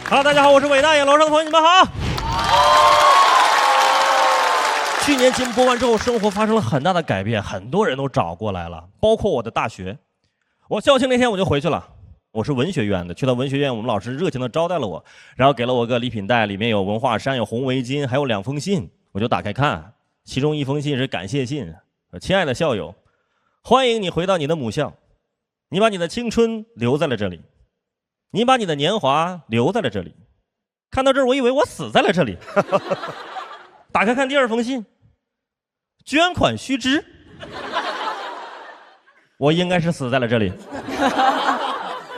Hello， 大家好，我是伟大爷，楼上的朋友你们好。去年节目播完之后，生活发生了很大的改变，很多人都找过来了，包括我的大学。我校庆那天我就回去了，我是文学院的，去到文学院，我们老师热情地招待了我，然后给了我个礼品袋，里面有文化衫，有红围巾，还有2封信，我就打开看，其中1封信是感谢信，亲爱的校友，欢迎你回到你的母校，你把你的青春留在了这里。你把你的年华留在了这里，看到这儿我以为我死在了这里。打开看第2封信，捐款须知，我应该是死在了这里。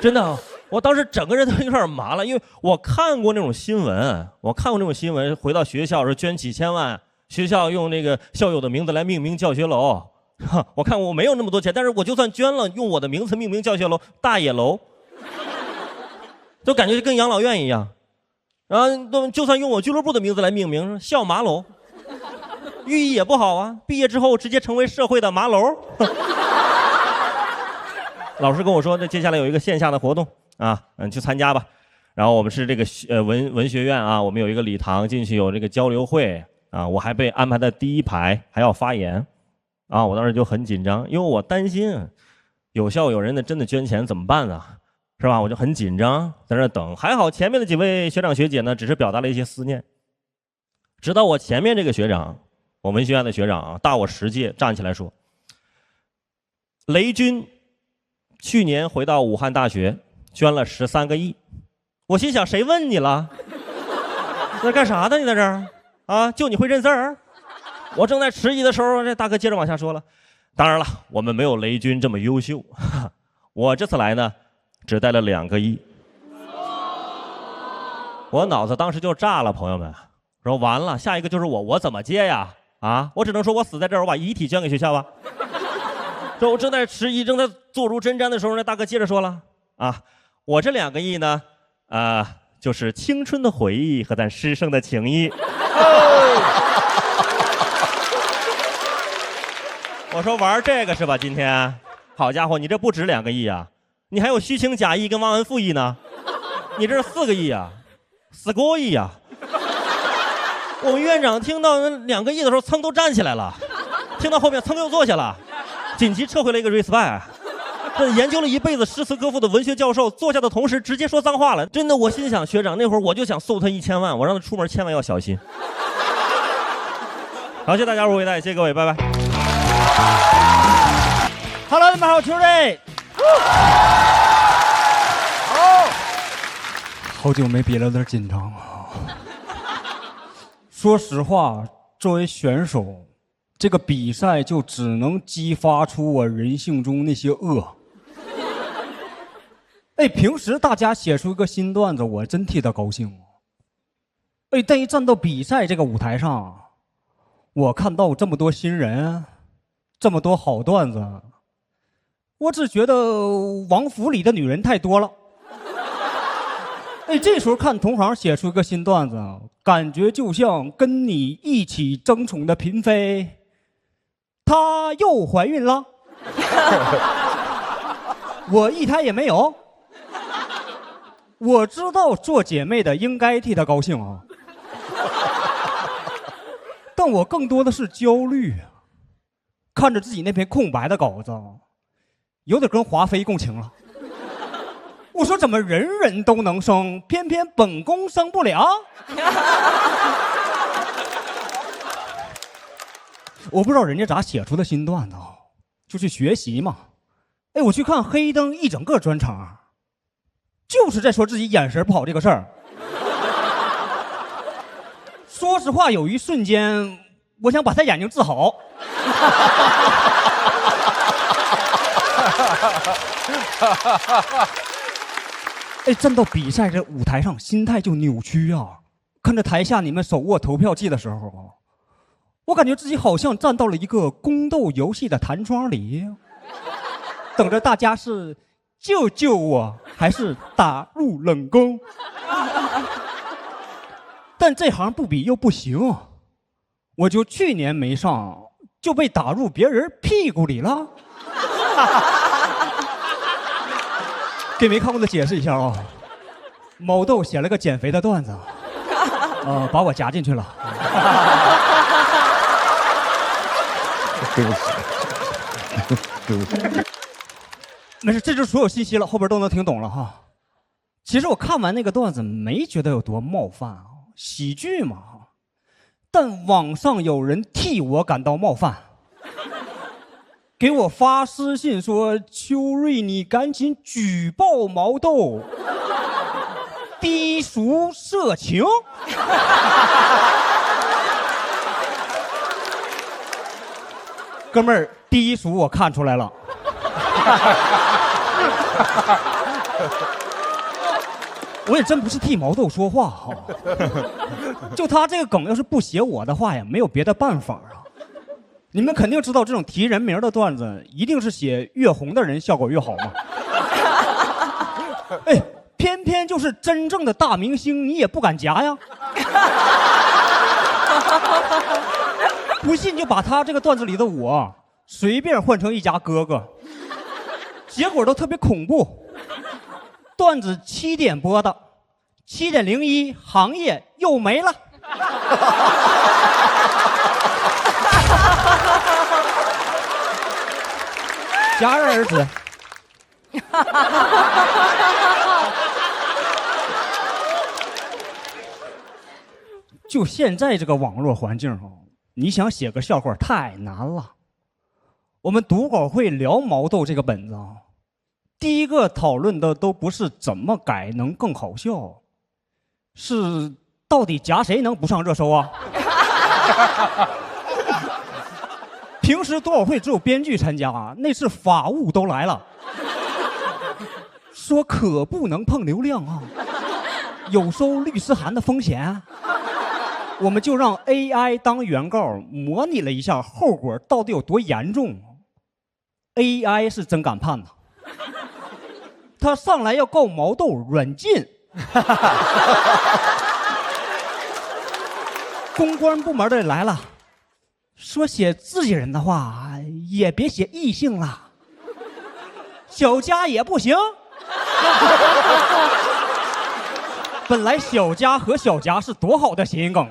真的，我当时整个人都有点麻了，因为我看过那种新闻，回到学校是捐几千万，学校用那个校友的名字来命名教学楼。我看我没有那么多钱，但是我就算捐了，用我的名字命名教学楼，大野楼。就感觉跟养老院一样，然后就算用我俱乐部的名字来命名，校麻楼，寓意也不好啊。毕业之后直接成为社会的麻楼。老师跟我说，那接下来有一个线下的活动啊，去参加吧。然后我们是这个文学院啊，我们有一个礼堂，进去有这个交流会啊，我还被安排在第1排，还要发言啊。我当时就很紧张，因为我担心有校友人真的捐钱怎么办啊？是吧？我就很紧张，在那等。还好前面的几位学长学姐呢，只是表达了一些思念。直到我前面这个学长，我文学院的学长啊，大我10届，站起来说：“雷军去年回到武汉大学，捐了13个亿。”我心想，谁问你了？在干啥呢？你在这儿啊？就你会认字儿？我正在迟疑的时候，这大哥接着往下说了：“当然了，我们没有雷军这么优秀。我这次来呢。”只带了2个亿，我脑子当时就炸了，朋友们，说完了，下一个就是我怎么接呀？啊，我只能说我死在这儿，我把遗体捐给学校吧。这我正在迟疑，正在坐如针毡的时候，那大哥接着说了啊，我这2个亿呢，就是青春的回忆和咱师生的情谊。我说玩这个是吧？今天，好家伙，你这不止2个亿啊！你还有虚情假意跟忘恩负义呢，你这是4个亿啊，4个亿啊！我们院长听到2个亿的时候，噌都站起来了，听到后面噌又坐下了，紧急撤回了一个 respect。这研究了一辈子诗词歌赋的文学教授，坐下的同时直接说脏话了。真的，我心想，学长那会儿我就想送他1000万，我让他出门千万要小心。好，谢谢大家，我伟大，谢谢各位，拜拜。Hello， 你们好，球队。好久没比了，有点紧张啊。说实话，作为选手，这个比赛就只能激发出我人性中那些恶。哎，平时大家写出一个新段子，我真替他高兴。哎，但一站到比赛这个舞台上，我看到这么多新人，这么多好段子，我只觉得王府里的女人太多了。哎，这时候看同行写出一个新段子，感觉就像跟你一起争宠的嫔妃，她又怀孕了，我1胎也没有。我知道做姐妹的应该替她高兴啊，但我更多的是焦虑，看着自己那篇空白的稿子，有点跟华妃共情了。我说怎么人人都能生，偏偏本宫生不了？我不知道人家咋写出的新段子，就去学习嘛。哎，我去看黑灯一整个专场，就是在说自己眼神不好这个事儿。说实话，有一瞬间，我想把他眼睛治好。哎，站到比赛这舞台上，心态就扭曲啊！看着台下你们手握投票器的时候，我感觉自己好像站到了一个宫斗游戏的弹窗里，等着大家是救救我，还是打入冷宫。但这行不比又不行，我就去年没上，就被打入别人屁股里了。给没看过的解释一下啊，毛豆写了个减肥的段子，把我夹进去了。对不起，对不起。没事，这就是所有信息了，后边都能听懂了哈。其实我看完那个段子没觉得有多冒犯啊，喜剧嘛。但网上有人替我感到冒犯，给我发私信说：“秋瑞，你赶紧举报毛豆，低俗色情。”哥们儿，低俗我看出来了。我也真不是替毛豆说话哈，就他这个梗要是不写我的话呀，没有别的办法啊。你们肯定知道，这种提人名的段子，一定是写越红的人效果越好嘛。哎，偏偏就是真正的大明星，你也不敢夹呀。不信就把他这个段子里的我随便换成一家哥哥，结果都特别恐怖。段子7点播的，7:01行业又没了。戛然而止。就现在这个网络环境你想写个笑话太难了。我们读稿会聊毛豆这个本子第一个讨论的都不是怎么改能更好笑，是到底夹谁能不上热搜啊？平时读稿会只有编剧参加那次法务都来了，说可不能碰流量有收律师函的风险。我们就让 AI 当原告模拟了一下后果到底有多严重。AI 是真敢判他上来要告毛豆软禁。公关部门的来了，说写自己人的话也别写异性了，小佳也不行。本来小佳和小佳是多好的谐音梗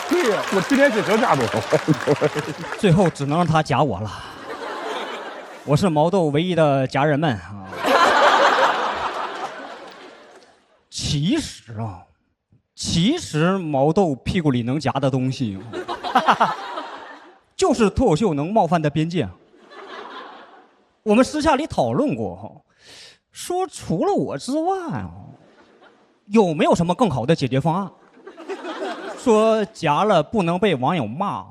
对呀，我去年只能夹多少？最后只能让他夹我了。我是毛豆唯一的家人们其实毛豆屁股里能夹的东西就是脱口秀能冒犯的边界。我们私下里讨论过说除了我之外有没有什么更好的解决方案？说夹了不能被网友骂，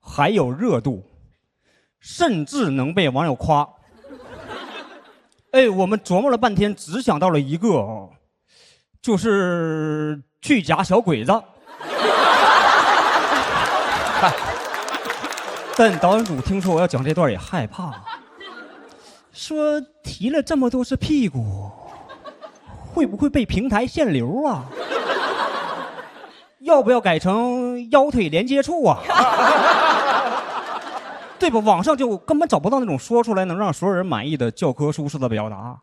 还有热度，甚至能被网友夸。哎，我们琢磨了半天，只想到了一个就是去夹小鬼子。但导演组听说我要讲这段也害怕，说提了这么多次屁股，会不会被平台限流啊？要不要改成腰腿连接处啊？对吧？网上就根本找不到那种说出来能让所有人满意的教科书式的表达，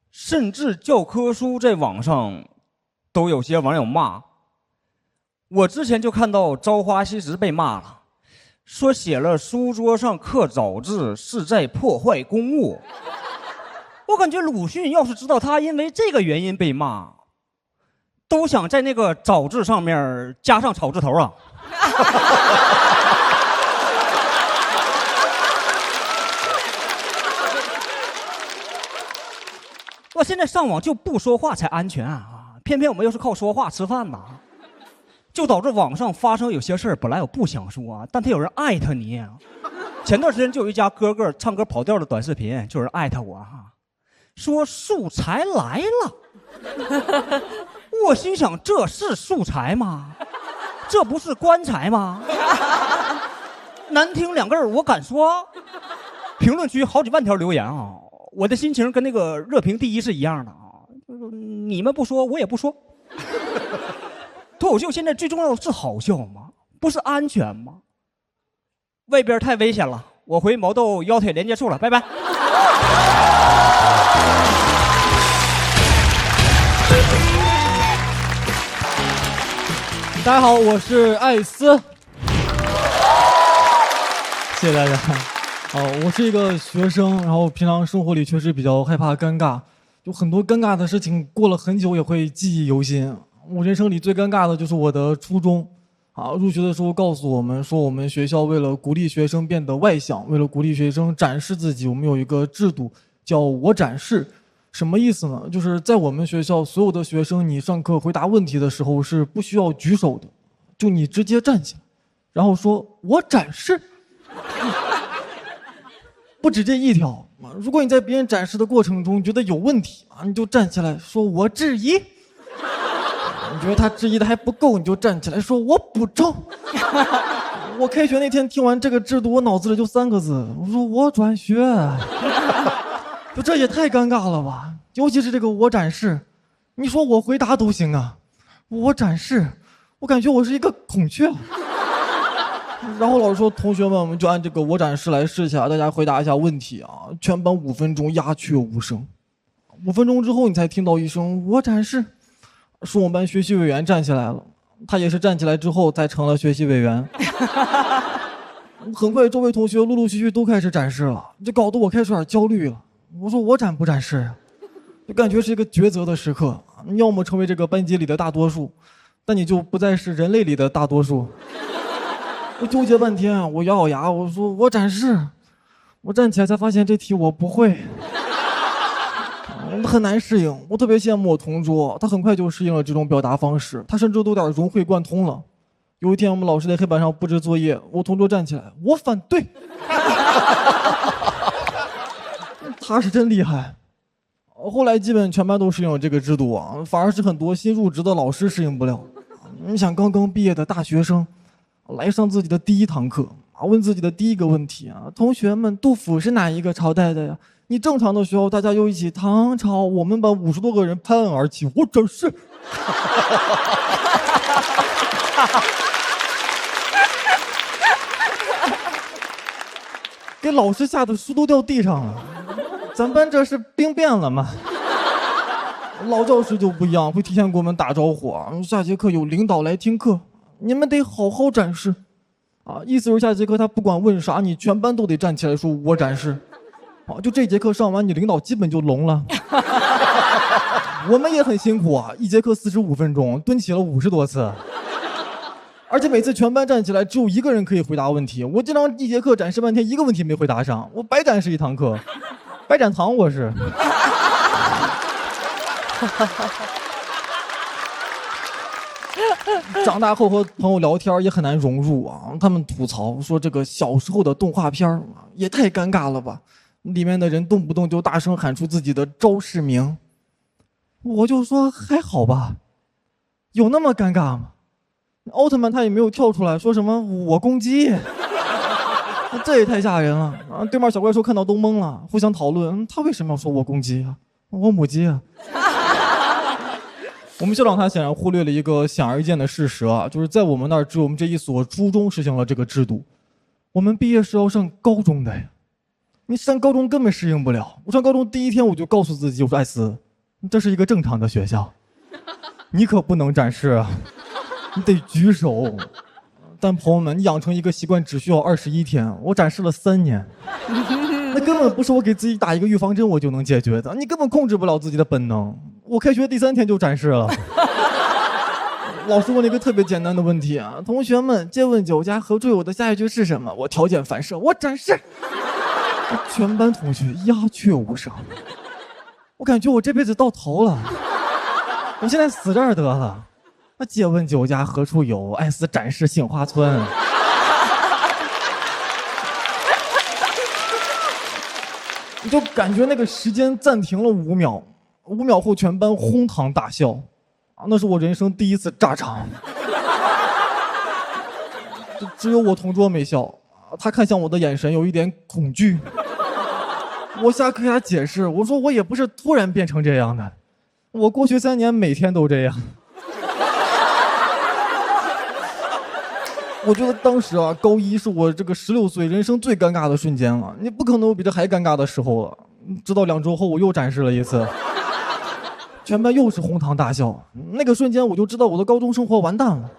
甚至教科书在网上都有些网友骂。我之前就看到朝花夕拾被骂了，说写了书桌上刻早字是在破坏公物。我感觉鲁迅要是知道他因为这个原因被骂，都想在那个早字上面加上草字头啊。我现在上网就不说话才安全偏偏我们又是靠说话吃饭就导致网上发生有些事儿，本来我不想说但他有人艾特你。前段时间就有一家哥哥唱歌跑调的短视频，就有人艾特我说素材来了。我心想，这是素材吗？这不是棺材吗？难听2个字我敢说。评论区好几万条留言我的心情跟那个热评第一是一样的你们不说我也不说。脱口秀现在最重要的是好笑吗？不是安全吗？外边太危险了，我回毛豆腰腿连接处了，拜拜。大家好，我是艾斯。谢谢大家。我是一个学生，然后平常生活里确实比较害怕尴尬，有很多尴尬的事情，过了很久也会记忆犹新。我人生里最尴尬的就是我的初中。入学的时候告诉我们说，我们学校为了鼓励学生变得外向，为了鼓励学生展示自己，我们有一个制度叫我展示。什么意思呢？就是在我们学校，所有的学生，你上课回答问题的时候是不需要举手的，就你直接站起来，然后说我展示。不止这一条，如果你在别人展示的过程中觉得有问题你就站起来说我质疑。你觉得他质疑的还不够，你就站起来说我补充。我开学那天听完这个制度，我脑子里就3个字，我说我转学。就这也太尴尬了吧，尤其是这个我展示，你说我回答都行啊，我展示，我感觉我是一个孔雀。然后老师说，同学们，我们就按这个我展示来试一下，大家回答一下问题啊。全班5分钟鸦雀无声，5分钟之后你才听到一声我展示，是我们班学习委员站起来了，他也是站起来之后才成了学习委员。很快周围同学陆陆续续都开始展示了，这搞得我开始有点焦虑了。我说我展不展示，就感觉是一个抉择的时刻，你要么成为这个班级里的大多数，但你就不再是人类里的大多数。我纠结半天，我咬咬牙，我说我展示。我站起来才发现这题我不会，很难适应。我特别羡慕我同桌，他很快就适应了这种表达方式，他甚至都有点融会贯通了。有一天我们老师在黑板上布置作业，我同桌站起来，我反对。他是真厉害。后来基本全班都适应了这个制度反而是很多新入职的老师适应不了。你想刚刚毕业的大学生来上自己的第1堂课问自己的第1个问题同学们，杜甫是哪一个朝代的呀？你正常的时候大家又一起唐朝，我们班50多个人拍案而起，我展示。给老师吓得书都掉地上了。咱班这是兵变了吗？老教师就不一样，会提前给我们打招呼下节课有领导来听课，你们得好好展示意思是下节课他不管问啥，你全班都得站起来说我展示就这节课上完，你领导基本就聋了。我们也很辛苦一节课45分钟，蹲起了50多次，而且每次全班站起来只有1个人可以回答问题，我经常一节课展示半天1个问题没回答上，我白展示1堂课，白展堂我是。长大后和朋友聊天也很难融入他们吐槽说这个小时候的动画片也太尴尬了吧，里面的人动不动就大声喊出自己的招式名。我就说还好吧，有那么尴尬吗？奥特曼他也没有跳出来说什么我攻击，这也太吓人了对面小怪兽看到都懵了，互相讨论他为什么要说我攻击我母鸡我们校长他显然忽略了一个显而易见的事实就是在我们那儿只有我们这一所初中实行了这个制度，我们毕业是要上高中的呀。你上高中根本适应不了。我上高中第1天我就告诉自己，我说艾斯，这是一个正常的学校，你可不能展示你得举手。但朋友们，你养成一个习惯只需要21天，我展示了3年。那根本不是我给自己打一个预防针我就能解决的，你根本控制不了自己的本能。我开学第3天就展示了。老师问了一个特别简单的问题同学们，借问酒家何处有的下一句是什么？我条件反射，我展示。全班同学鸦雀无声。我感觉我这辈子到头了，我现在死这儿得了。那借问酒家何处有？艾斯展示杏花村。你就感觉那个时间暂停了5秒，5秒后全班哄堂大笑那是我人生第1次炸场。只有我同桌没笑他看向我的眼神有一点恐惧。我下课给他解释，我说我也不是突然变成这样的，我过去3年每天都这样。我觉得当时啊，高一是我这个16岁人生最尴尬的瞬间了，你不可能有比这还尴尬的时候了。直到2周后，我又展示了一次，全班又是哄堂大笑。那个瞬间，我就知道我的高中生活完蛋了。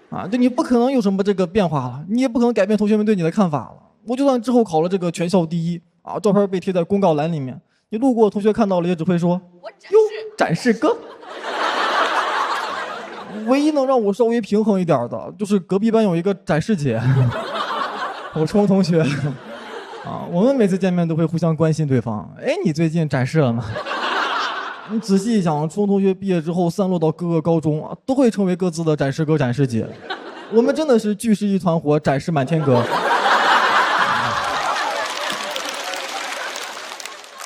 啊，就你不可能有什么这个变化了，你也不可能改变同学们对你的看法了。我就算之后考了这个全校第一啊，照片被贴在公告栏里面，你路过同学看到了也只会说：“哟，展示哥。”唯一能让我稍微平衡一点的，就是隔壁班有一个展示姐，我初中同学啊，我们每次见面都会互相关心对方。哎，你最近展示了吗？你仔细一想，初中同学毕业之后散落到各个高中啊，都会成为各自的展示哥、展示姐。我们真的是聚是一团火，展示满天歌。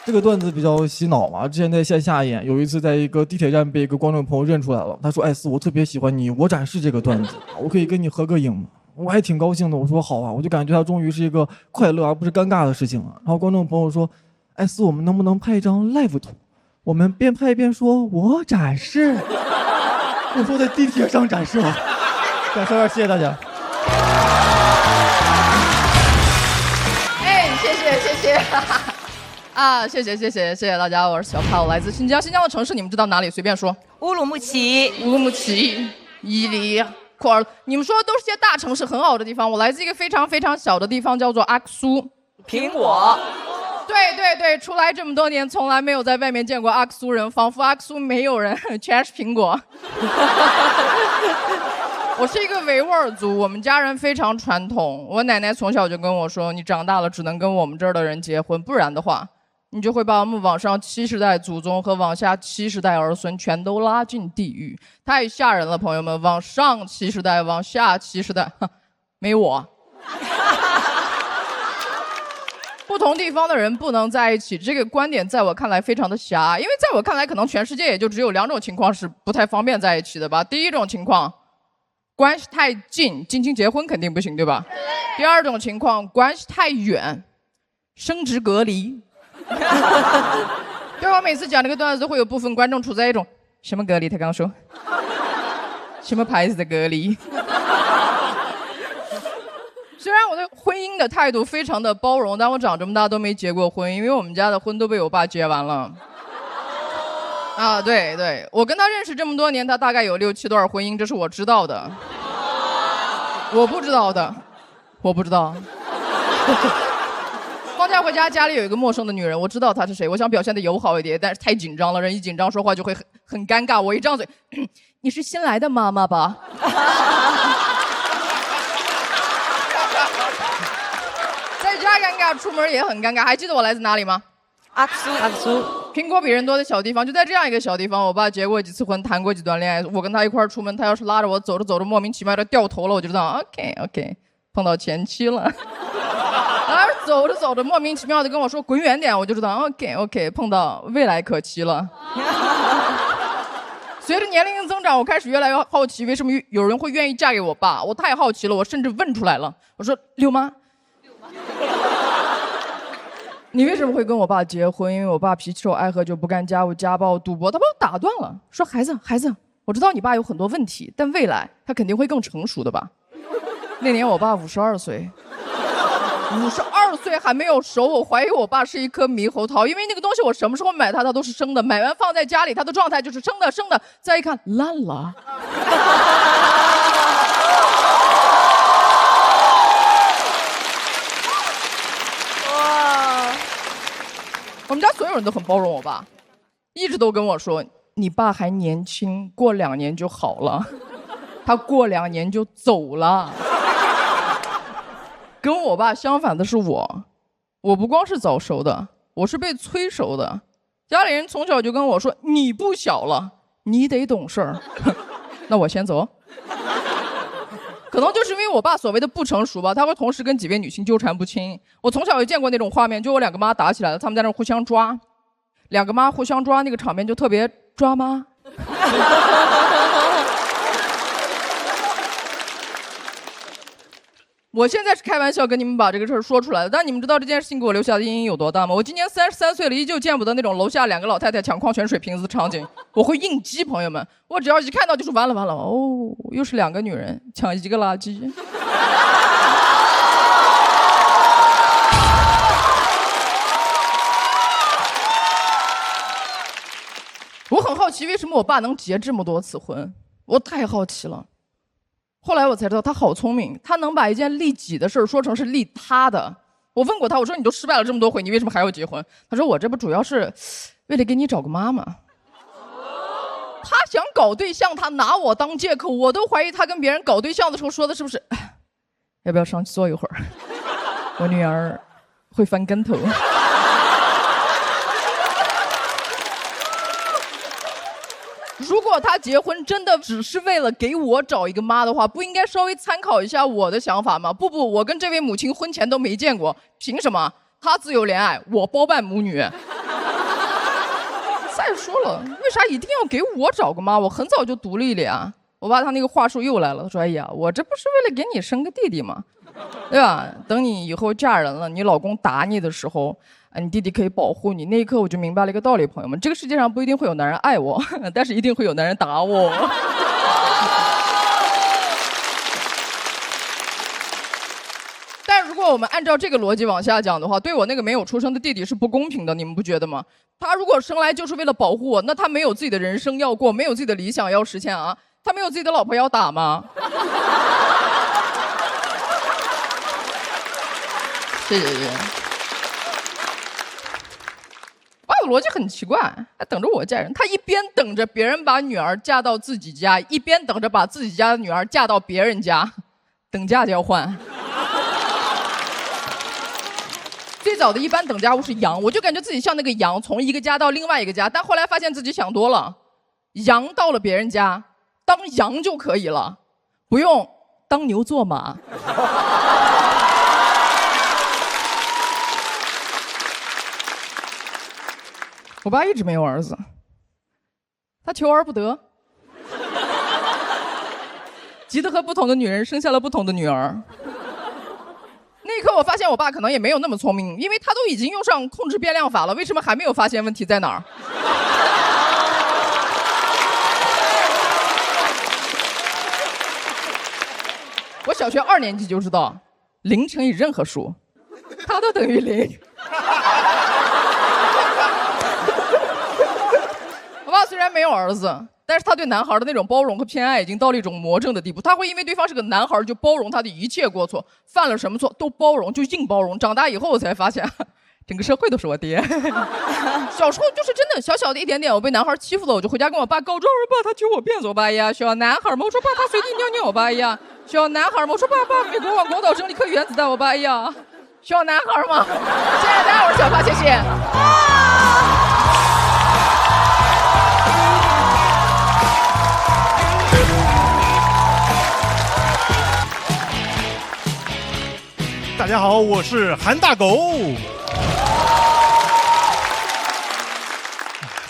这个段子比较洗脑嘛，之前在线下演，有一次在一个地铁站被一个观众朋友认出来了，他说：“艾斯，我特别喜欢你，我展示这个段子，我可以跟你合个影吗？”我还挺高兴的，我说好啊，我就感觉他终于是一个快乐而不是尴尬的事情了。然后观众朋友说：“艾斯，我们能不能拍一张 live 图？我们边拍边说我展示。”我说在地铁上展示了，感谢谢谢大家。哎，谢谢。啊，谢谢大家，我是小帕，我来自新疆。新疆的城市你们知道哪里？随便说。乌鲁木齐、伊犁、库尔，你们说的都是些大城市，很好的地方。我来自一个非常非常小的地方，叫做阿克苏。苹果。对，出来这么多年，从来没有在外面见过阿克苏人，仿佛阿克苏没有人，全是苹果。我是一个维吾尔族，我们家人非常传统。我奶奶从小就跟我说，你长大了只能跟我们这儿的人结婚，不然的话，你就会把我们往上70代祖宗和往下70代儿孙全都拉进地狱，太吓人了，朋友们！往上70代，往下70代，没我。不同地方的人不能在一起，这个观点在我看来非常的狭，因为在我看来，可能全世界也就只有2种情况是不太方便在一起的吧。第一种情况，关系太近，近亲结婚肯定不行，对吧？第二种情况，关系太远，生殖隔离。对，我每次讲这个段子，都会有部分观众处在一种什么隔离？他刚说什么牌子的隔离？虽然我对婚姻的态度非常的包容，但我长这么大都没结过婚，因为我们家的婚都被我爸结完了。啊，对，我跟他认识这么多年，他大概有6、7段婚姻，这是我知道的。我不知道。放假回家，家里有一个陌生的女人，我知道她是谁，我想表现的友好一点，但是太紧张了，人一紧张说话就会很尴尬。我一张嘴，你是新来的妈妈吧？在家尴尬，出门也很尴尬。还记得我来自哪里吗？阿克苏。苹果比人多的小地方，就在这样一个小地方，我爸结过几次婚，谈过几段恋爱。我跟他一块出门，他要是拉着我走着走着莫名其妙的掉头了，我就知道 OK， 碰到前妻了。他走着走着莫名其妙的跟我说滚远点，我就知道 OK， 碰到未来可期了。随着年龄的增长，我开始越来越好奇，为什么有人会愿意嫁给我爸？我太好奇了，我甚至问出来了，我说六妈。你为什么会跟我爸结婚？因为我爸脾气臭，爱喝酒，不干家务，家暴，赌博。他把我打断了，说孩子，我知道你爸有很多问题，但未来他肯定会更成熟的吧。那年我爸52岁，52岁还没有熟，我怀疑我爸是一颗猕猴桃，因为那个东西我什么时候买它都是生的，买完放在家里，它的状态就是生的，再一看烂了。我们家所有人都很包容我爸，一直都跟我说，你爸还年轻，过2年就好了。他过2年就走了。跟我爸相反的是我不光是早熟的，我是被催熟的。家里人从小就跟我说，你不小了，你得懂事儿。那我先走。可能就是因为我爸所谓的不成熟吧，他会同时跟几位女性纠缠不清。我从小就见过那种画面，就我2个妈打起来了，他们在那互相抓，2个妈互相抓，那个场面就特别抓妈。我现在是开玩笑跟你们把这个事儿说出来的，但你们知道这件事情给我留下的阴影有多大吗？我今年33岁了，依旧见不得那种楼下2个老太太抢矿泉水瓶子的场景。我会应激，朋友们，我只要一看到就是完了，哦，又是2个女人抢1个垃圾。我很好奇，为什么我爸能结这么多次婚？我太好奇了。后来我才知道他好聪明，他能把一件利己的事说成是利他的。我问过他，我说你都失败了这么多回，你为什么还要结婚？他说我这不主要是为了给你找个妈妈。他想搞对象，他拿我当借口，我都怀疑他跟别人搞对象的时候说的是不是要不要上去坐一会儿？我女儿会翻跟头。如果他结婚真的只是为了给我找一个妈的话，不应该稍微参考一下我的想法吗？不，我跟这位母亲婚前都没见过，凭什么？她自由恋爱，我包办母女。再说了，为啥一定要给我找个妈？我很早就独立了呀。我爸他那个话术又来了，他说：“哎呀，我这不是为了给你生个弟弟吗？对吧？等你以后嫁人了，你老公打你的时候。”你弟弟可以保护你。那一刻我就明白了一个道理，朋友们，这个世界上不一定会有男人爱我，但是一定会有男人打我。但如果我们按照这个逻辑往下讲的话，对我那个没有出生的弟弟是不公平的，你们不觉得吗？他如果生来就是为了保护我，那他没有自己的人生要过，没有自己的理想要实现啊？他没有自己的老婆要打吗？谢谢。爸的逻辑很奇怪，还等着我嫁人。他一边等着别人把女儿嫁到自己家，一边等着把自己家的女儿嫁到别人家，等价交换。最早的一般等价物是羊，我就感觉自己像那个羊，从一个家到另外一个家，但后来发现自己想多了，羊到了别人家，当羊就可以了，不用当牛做马。我爸一直没有儿子，他求而不得，急得和不同的女人生下了不同的女儿。那一刻我发现我爸可能也没有那么聪明，因为他都已经用上控制变量法了，为什么还没有发现问题在哪儿？我小学2年级就知道0乘以任何数它都等于0。我爸虽然没有儿子，但是他对男孩的那种包容和偏爱已经到了一种魔怔的地步。他会因为对方是个男孩就包容他的一切过错，犯了什么错都包容，就硬包容。长大以后我才发现，整个社会都是我爹。小时候就是真的小小的一点点，我被男孩欺负了，我就回家跟我爸告状，我说爸他揪我辫子，我爸呀小男孩嘛，我说爸他随地尿尿，我爸呀小男孩嘛，我说爸美国往广岛扔了一颗原子弹，我爸呀小男孩嘛。谢谢大家，我是小发，谢谢。大家好，我是韩大狗。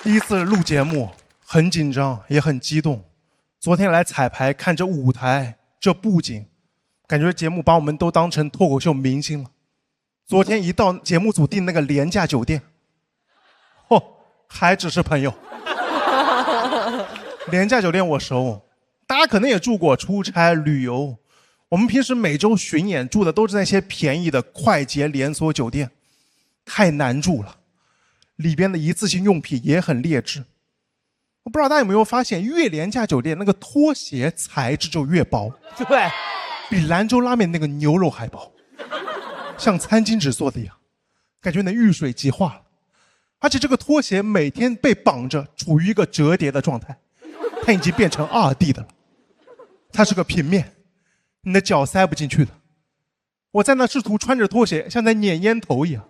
第一次录节目，很紧张，也很激动。昨天来彩排，看这舞台，这布景，感觉节目把我们都当成脱口秀明星了。昨天一到节目组订那个廉价酒店，还只是朋友。廉价酒店我熟，大家可能也住过，出差旅游。我们平时每周巡演住的都是那些便宜的快捷连锁酒店，太难住了，里边的一次性用品也很劣质。我不知道大家有没有发现，越廉价酒店那个拖鞋材质就越薄，对，比兰州拉面那个牛肉还薄，像餐巾纸做的一样，感觉能遇水即化了。而且这个拖鞋每天被绑着，处于一个折叠的状态，它已经变成2D 的了，它是个平面。你的脚塞不进去的，我在那试图穿着拖鞋，像在捻烟头一样，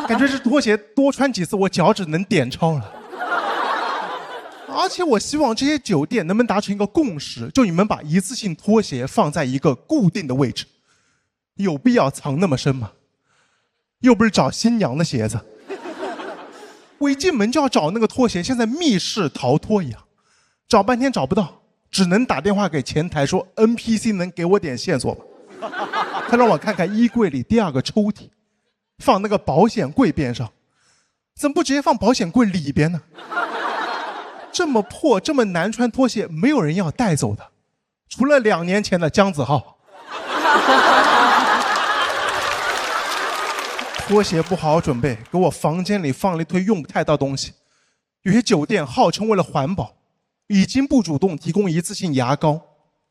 感觉这拖鞋多穿几次，我脚趾能点超了。而且我希望这些酒店能不能达成一个共识，就你们把一次性拖鞋放在一个固定的位置，有必要藏那么深吗？又不是找新娘的鞋子，我一进门就要找那个拖鞋，像在密室逃脱一样，找半天找不到。只能打电话给前台说 NPC 能给我点线索吗？他让我看看衣柜里第2个抽屉，放那个保险柜边上，怎么不直接放保险柜里边呢？这么破、这么难穿拖鞋，没有人要带走的，除了2年前的姜子浩。拖鞋不好好准备，给我房间里放了一堆用不太到东西。有些酒店号称为了环保，已经不主动提供一次性牙膏、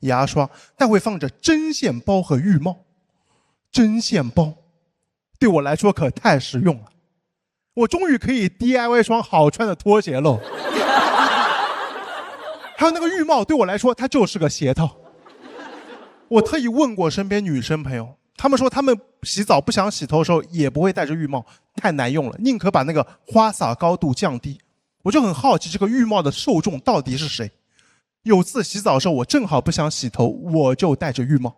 牙刷，但会放着针线包和浴帽。针线包对我来说可太实用了，我终于可以 DIY 双好穿的拖鞋喽。还有那个浴帽对我来说它就是个鞋套。我特意问过身边女生朋友，他们说他们洗澡不想洗头的时候也不会戴着浴帽，太难用了，宁可把那个花洒高度降低。我就很好奇这个浴帽的受众到底是谁。有次洗澡的时候我正好不想洗头，我就戴着浴帽。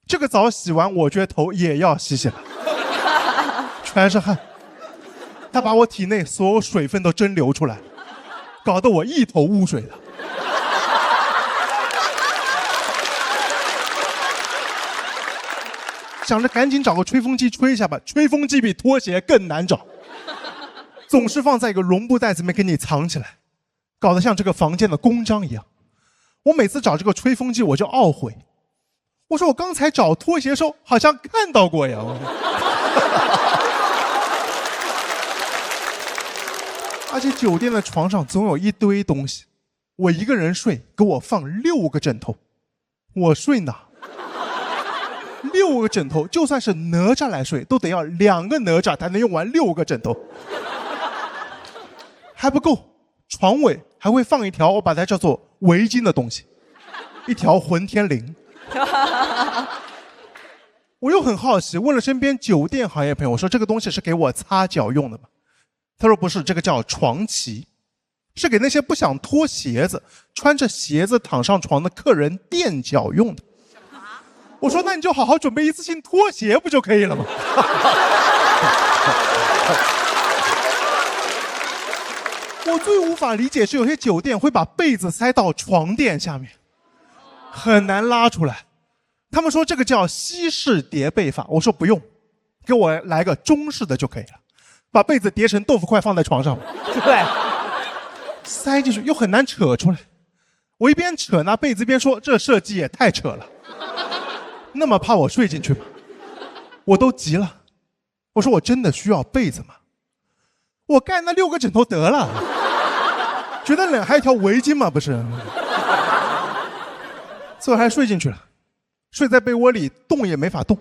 这个澡洗完我觉得头也要洗洗了，全是汗，他把我体内所有水分都蒸馏出来，搞得我一头雾水的。想着赶紧找个吹风机吹一下吧，吹风机比拖鞋更难找，总是放在一个绒布袋子里面给你藏起来，搞得像这个房间的公章一样。我每次找这个吹风机我就懊悔，我说我刚才找拖鞋的时候好像看到过呀。而且酒店的床上总有一堆东西，我一个人睡给我放6个枕头，我睡哪？6个枕头，就算是哪吒来睡，都得要2个哪吒才能用完6个枕头，还不够。床尾还会放一条我把它叫做围巾的东西，一条混天绫。我又很好奇，问了身边酒店行业朋友，我说这个东西是给我擦脚用的吗？他说不是，这个叫床旗，是给那些不想脱鞋子、穿着鞋子躺上床的客人垫脚用的。我说那你就好好准备一次性拖鞋不就可以了吗？我最无法理解是有些酒店会把被子塞到床垫下面，很难拉出来。他们说这个叫西式叠被法，我说不用，给我来个中式的就可以了，把被子叠成豆腐块放在床上。对，塞进去又很难扯出来。我一边扯拿被子一边说这设计也太扯了，那么怕我睡进去吗？我都急了，我说我真的需要被子吗？我盖那6个枕头得了，觉得冷还有一条围巾吗？不是，最后还睡进去了，睡在被窝里动也没法动，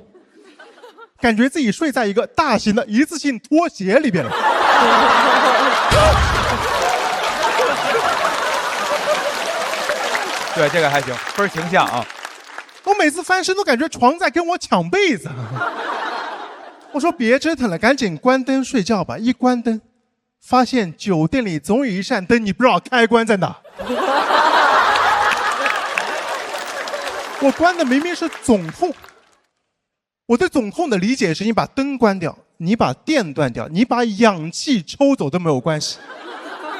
感觉自己睡在一个大型的一次性拖鞋里边了。对，这个还行，倍儿形象啊！我每次翻身都感觉床在跟我抢被子。我说别折腾了，赶紧关灯睡觉吧。一关灯，发现酒店里总有一扇灯，你不知道开关在哪。我关的明明是总控，我对总控的理解是你把灯关掉，你把电断掉，你把氧气抽走都没有关系。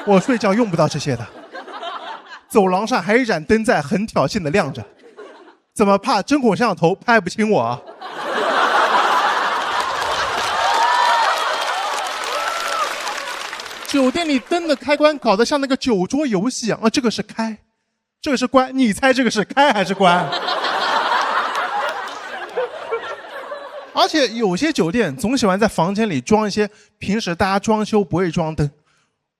我睡觉用不到这些的。走廊上还有一盏灯在很挑衅的亮着，怎么怕针孔摄像头拍不清我啊？酒店里灯的开关搞得像那个酒桌游戏啊！这个是开，这个是关，你猜这个是开还是关？而且有些酒店总喜欢在房间里装一些平时大家装修不会装灯。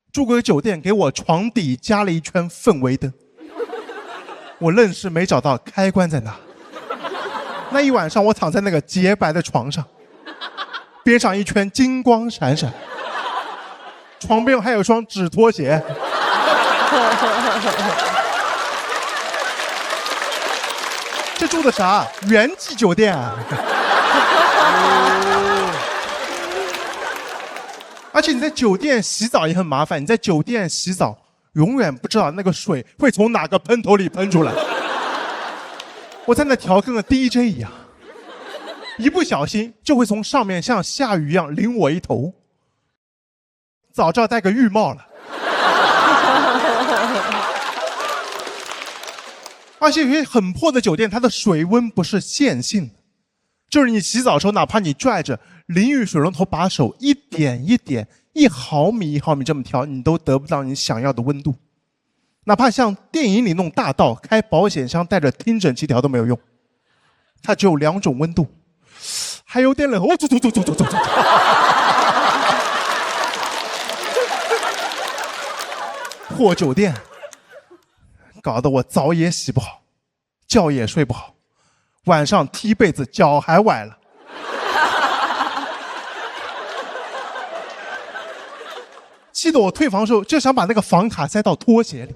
住过酒店给我床底加了一圈氛围灯，我愣是没找到开关在哪。那一晚上我躺在那个洁白的床上，边上一圈金光闪闪，床边还有双纸拖鞋。这住的啥？元记酒店啊！而且你在酒店洗澡也很麻烦，你在酒店洗澡永远不知道那个水会从哪个喷头里喷出来。我在那调跟个 DJ 一样，一不小心就会从上面像下雨一样淋我一头。早知道戴个浴帽了。而且有些很破的酒店，它的水温不是线性的，就是你洗澡的时候，哪怕你拽着淋浴水龙头把手一点一点、1毫米1毫米这么调，你都得不到你想要的温度。哪怕像电影里那种大盗开保险箱带着听诊器调都没有用，它只有2种温度，还有点冷。哦，走。破酒店，搞得我澡也洗不好，觉也睡不好，晚上踢被子脚还崴了。气得我退房的时候就想把那个房卡塞到拖鞋里，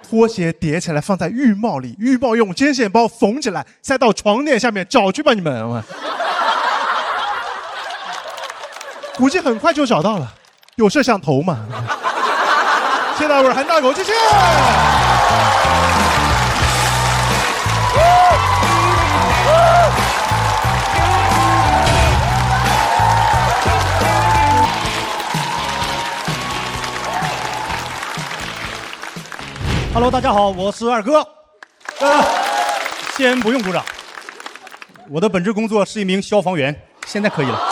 拖鞋叠起来放在浴帽里，浴帽用针线包缝起来塞到床垫下面，找去吧你们！估计很快就找到了，有摄像头嘛。谢谢大伙，韩大狗，谢谢。Hello， 大家好，我是二哥。先不用鼓掌，我的本职工作是一名消防员，现在可以了。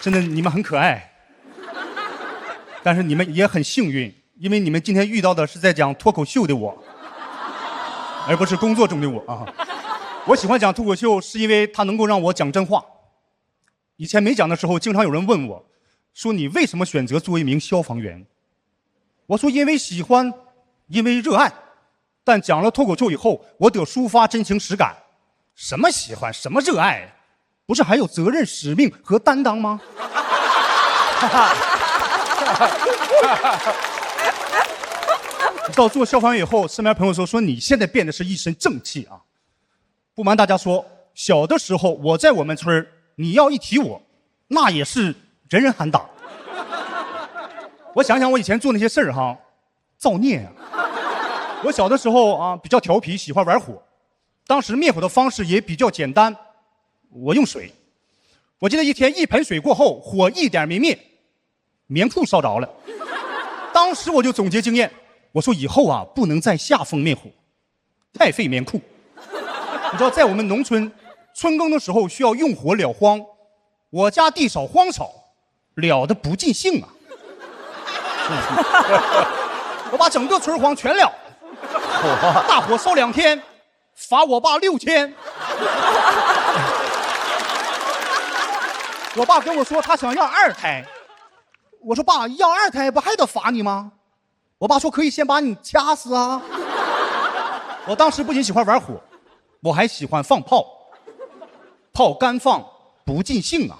真的，你们很可爱，但是你们也很幸运，因为你们今天遇到的是在讲脱口秀的我，而不是工作中的我啊。我喜欢讲脱口秀，是因为它能够让我讲真话。以前没讲的时候，经常有人问我，说你为什么选择做一名消防员？我说因为喜欢，因为热爱。但讲了脱口秀以后，我得抒发真情实感。什么喜欢，什么热爱，不是还有责任、使命和担当吗？到做消防员以后，身边朋友说你现在变得是一身正气啊。不瞒大家说，小的时候我在我们村你要一提我，那也是人人喊打。我想想我以前做那些事儿哈，造孽啊！我小的时候啊比较调皮，喜欢玩火，当时灭火的方式也比较简单，我用水。我记得一天1盆水过后，火一点没灭，棉裤烧着了。当时我就总结经验，我说以后啊不能再下风灭火，太费棉裤。你知道在我们农村春耕的时候需要用火燎荒，我家地少荒少，燎得不尽兴啊。我把整个村荒全燎，大火烧2天，罚我爸6000。我爸跟我说他想要2胎，我说爸要2胎不还得罚你吗？我爸说可以先把你掐死啊。我当时不仅喜欢玩火，我还喜欢放炮，炮干放不尽兴啊。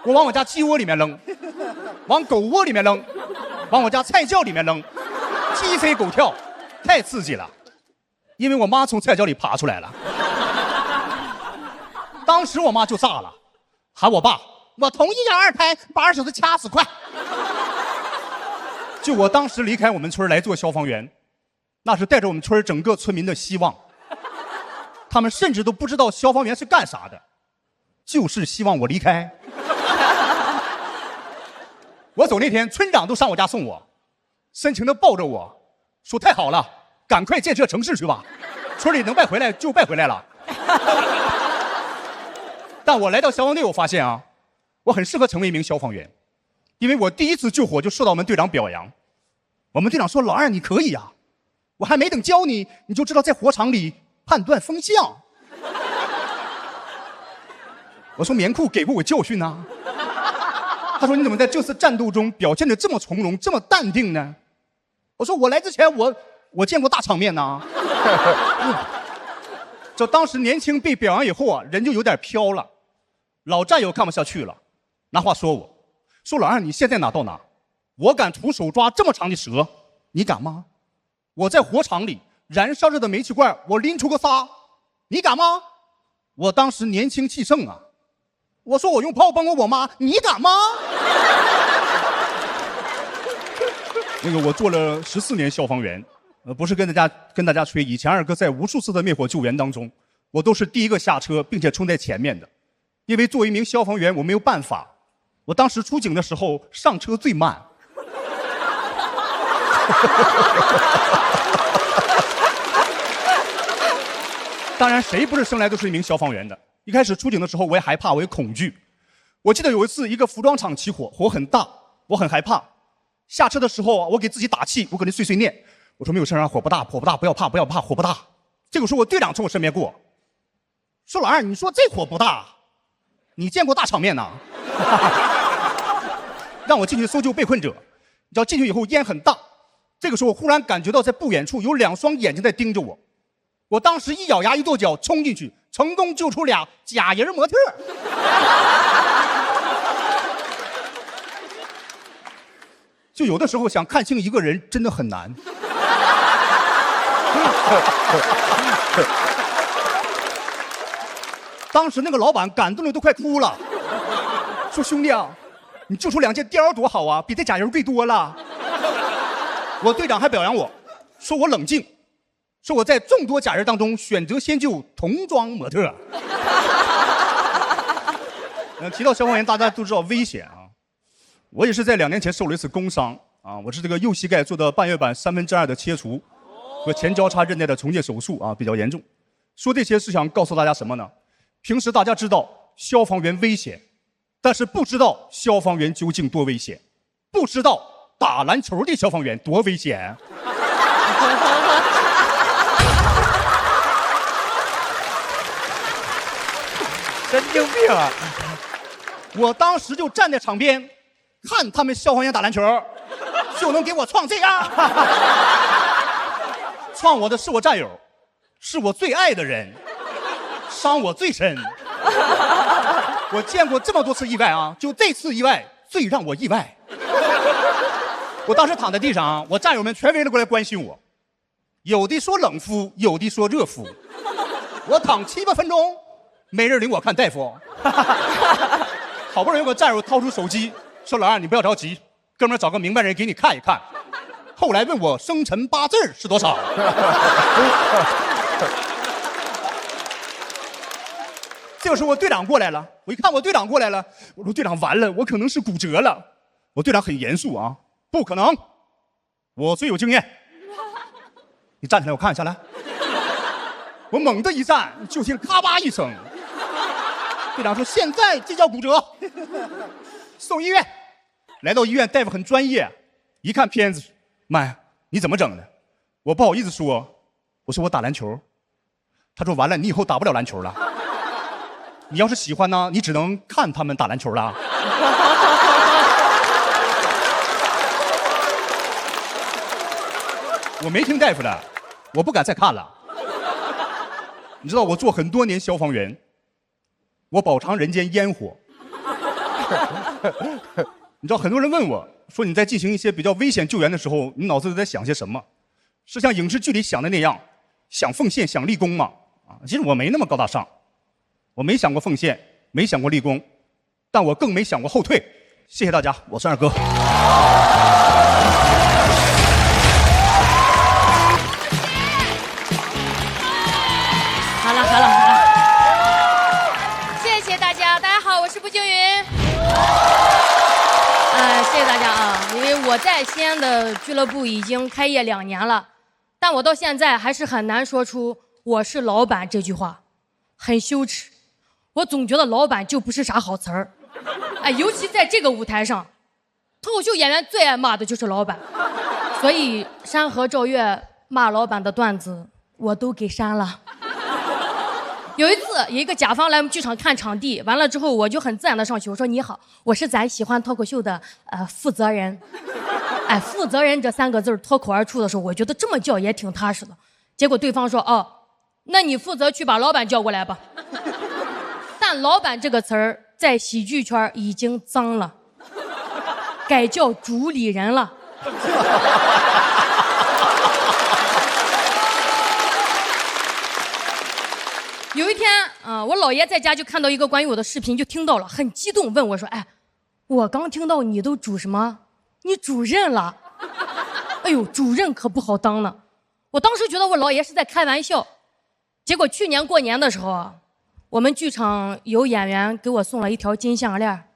我往我家鸡窝里面扔，往狗窝里面扔，往我家菜窖里面扔，鸡飞狗跳，太刺激了。因为我妈从菜窖里爬出来了，当时我妈就炸了，喊我爸，我同意要2胎，把2小子掐死，快！就我当时离开我们村来做消防员，那是带着我们村整个村民的希望。他们甚至都不知道消防员是干啥的，就是希望我离开。我走那天，村长都上我家送我，深情地抱着我，说太好了，赶快建设城市去吧，村里能败回来就败回来了。但我来到消防队，我发现啊，我很适合成为一名消防员，因为我第一次救火就受到我们队长表扬。我们队长说：“老二你可以啊，我还没等教你，你就知道在火场里判断风向。”我说：“棉裤给过我教训啊。”他说：“你怎么在这次战斗中表现得这么从容，这么淡定呢？”我说：“我来之前我见过大场面呐。”就当时年轻被表扬以后啊，人就有点飘了。老战友看不下去了，拿话说我，说老二你现在哪到哪？我敢徒手抓这么长的蛇，你敢吗？我在火场里燃烧着的煤气罐，我拎出个仨，你敢吗？我当时年轻气盛啊，我说我用炮帮过我妈，你敢吗？那个我做了14年消防员，不是跟大家吹，以前二哥在无数次的灭火救援当中，我都是第一个下车，并且冲在前面的。因为作为一名消防员，我没有办法，我当时出警的时候上车最慢。当然，谁不是生来都是一名消防员的？一开始出警的时候，我也害怕，我也恐惧。我记得有一次，一个服装厂起火，火很大，我很害怕。下车的时候，我给自己打气，我搁那碎碎念，我说没有事啊，火不大，火不大，不要怕，不要怕，火不大。这个时候，我队长从我身边过，说老二，你说这火不大，你见过大场面呐？让我进去搜救被困者，你知道进去以后烟很大，这个时候我忽然感觉到在不远处有2双眼睛在盯着我。我当时一咬牙一跺脚冲进去，成功救出俩假人模特。就有的时候想看清一个人真的很难。当时那个老板感动的都快哭了，说兄弟啊，你救出2件貂多好啊，比这假人贵多了。我队长还表扬我，说我冷静。说我在众多假人当中选择先救童装模特。提到消防员，大家都知道危险啊。我也是在2年前受了一次工伤啊，我是这个右膝盖做的半月板2/3的切除和前交叉韧带的重建手术啊，比较严重。说这些是想告诉大家什么呢？平时大家知道消防员危险，但是不知道消防员究竟多危险，不知道打篮球的消防员多危险。神经病啊！我当时就站在场边，看他们消防员打篮球，就能给我创这样。创我的是我战友，是我最爱的人，伤我最深。我见过这么多次意外啊，就这次意外最让我意外。我当时躺在地上，我战友们全围了过来关心我，有的说冷敷，有的说热敷。我躺7、8分钟。没人领我看大夫，好不容易有个战友掏出手机，说：“老二，你不要着急，哥们儿找个明白人给你看一看。”后来问我生辰8字是多少？这个时候我队长过来了，我一看我队长过来了，我说队长完了，我可能是骨折了。我队长很严肃啊，不可能，我最有经验。你站起来，我看一下来。我猛地一站，就听咔吧一声。队长说：“现在这叫骨折，送医院。”来到医院，大夫很专业，一看片子，妈呀，你怎么整的？我不好意思说，我说我打篮球。他说：“完了，你以后打不了篮球了。你要是喜欢呢，你只能看他们打篮球了。”我没听大夫的，我不敢再看了。你知道我做很多年消防员。我饱尝人间烟火。你知道很多人问我说你在进行一些比较危险救援的时候，你脑子里在想些什么？是像影视剧里想的那样，想奉献、想立功吗？其实我没那么高大上，我没想过奉献，没想过立功，但我更没想过后退。谢谢大家，我是二哥。好了。谢谢大家，大家好，我是步惊云。谢谢大家啊！因为我在西安的俱乐部已经开业2年了，但我到现在还是很难说出“我是老板”这句话，很羞耻。我总觉得老板就不是啥好词儿，尤其在这个舞台上，脱口秀演员最爱骂的就是老板，所以山河赵月骂老板的段子我都给删了。有一次，有一个甲方来我们剧场看场地，完了之后我就很自然的上去，我说：“你好，我是咱喜欢脱口秀的负责人。”负责人这3个字脱口而出的时候，我觉得这么叫也挺踏实的。结果对方说：“哦，那你负责去把老板叫过来吧。”但老板这个词儿在喜剧圈已经脏了，改叫主理人了。有一天我姥爷在家就看到一个关于我的视频，就听到了，很激动，问我说：“我刚听到你都主什么？你主任了？哎呦，主任可不好当呢。”我当时觉得我姥爷是在开玩笑，结果去年过年的时候，我们剧场有演员给我送了一条金项链。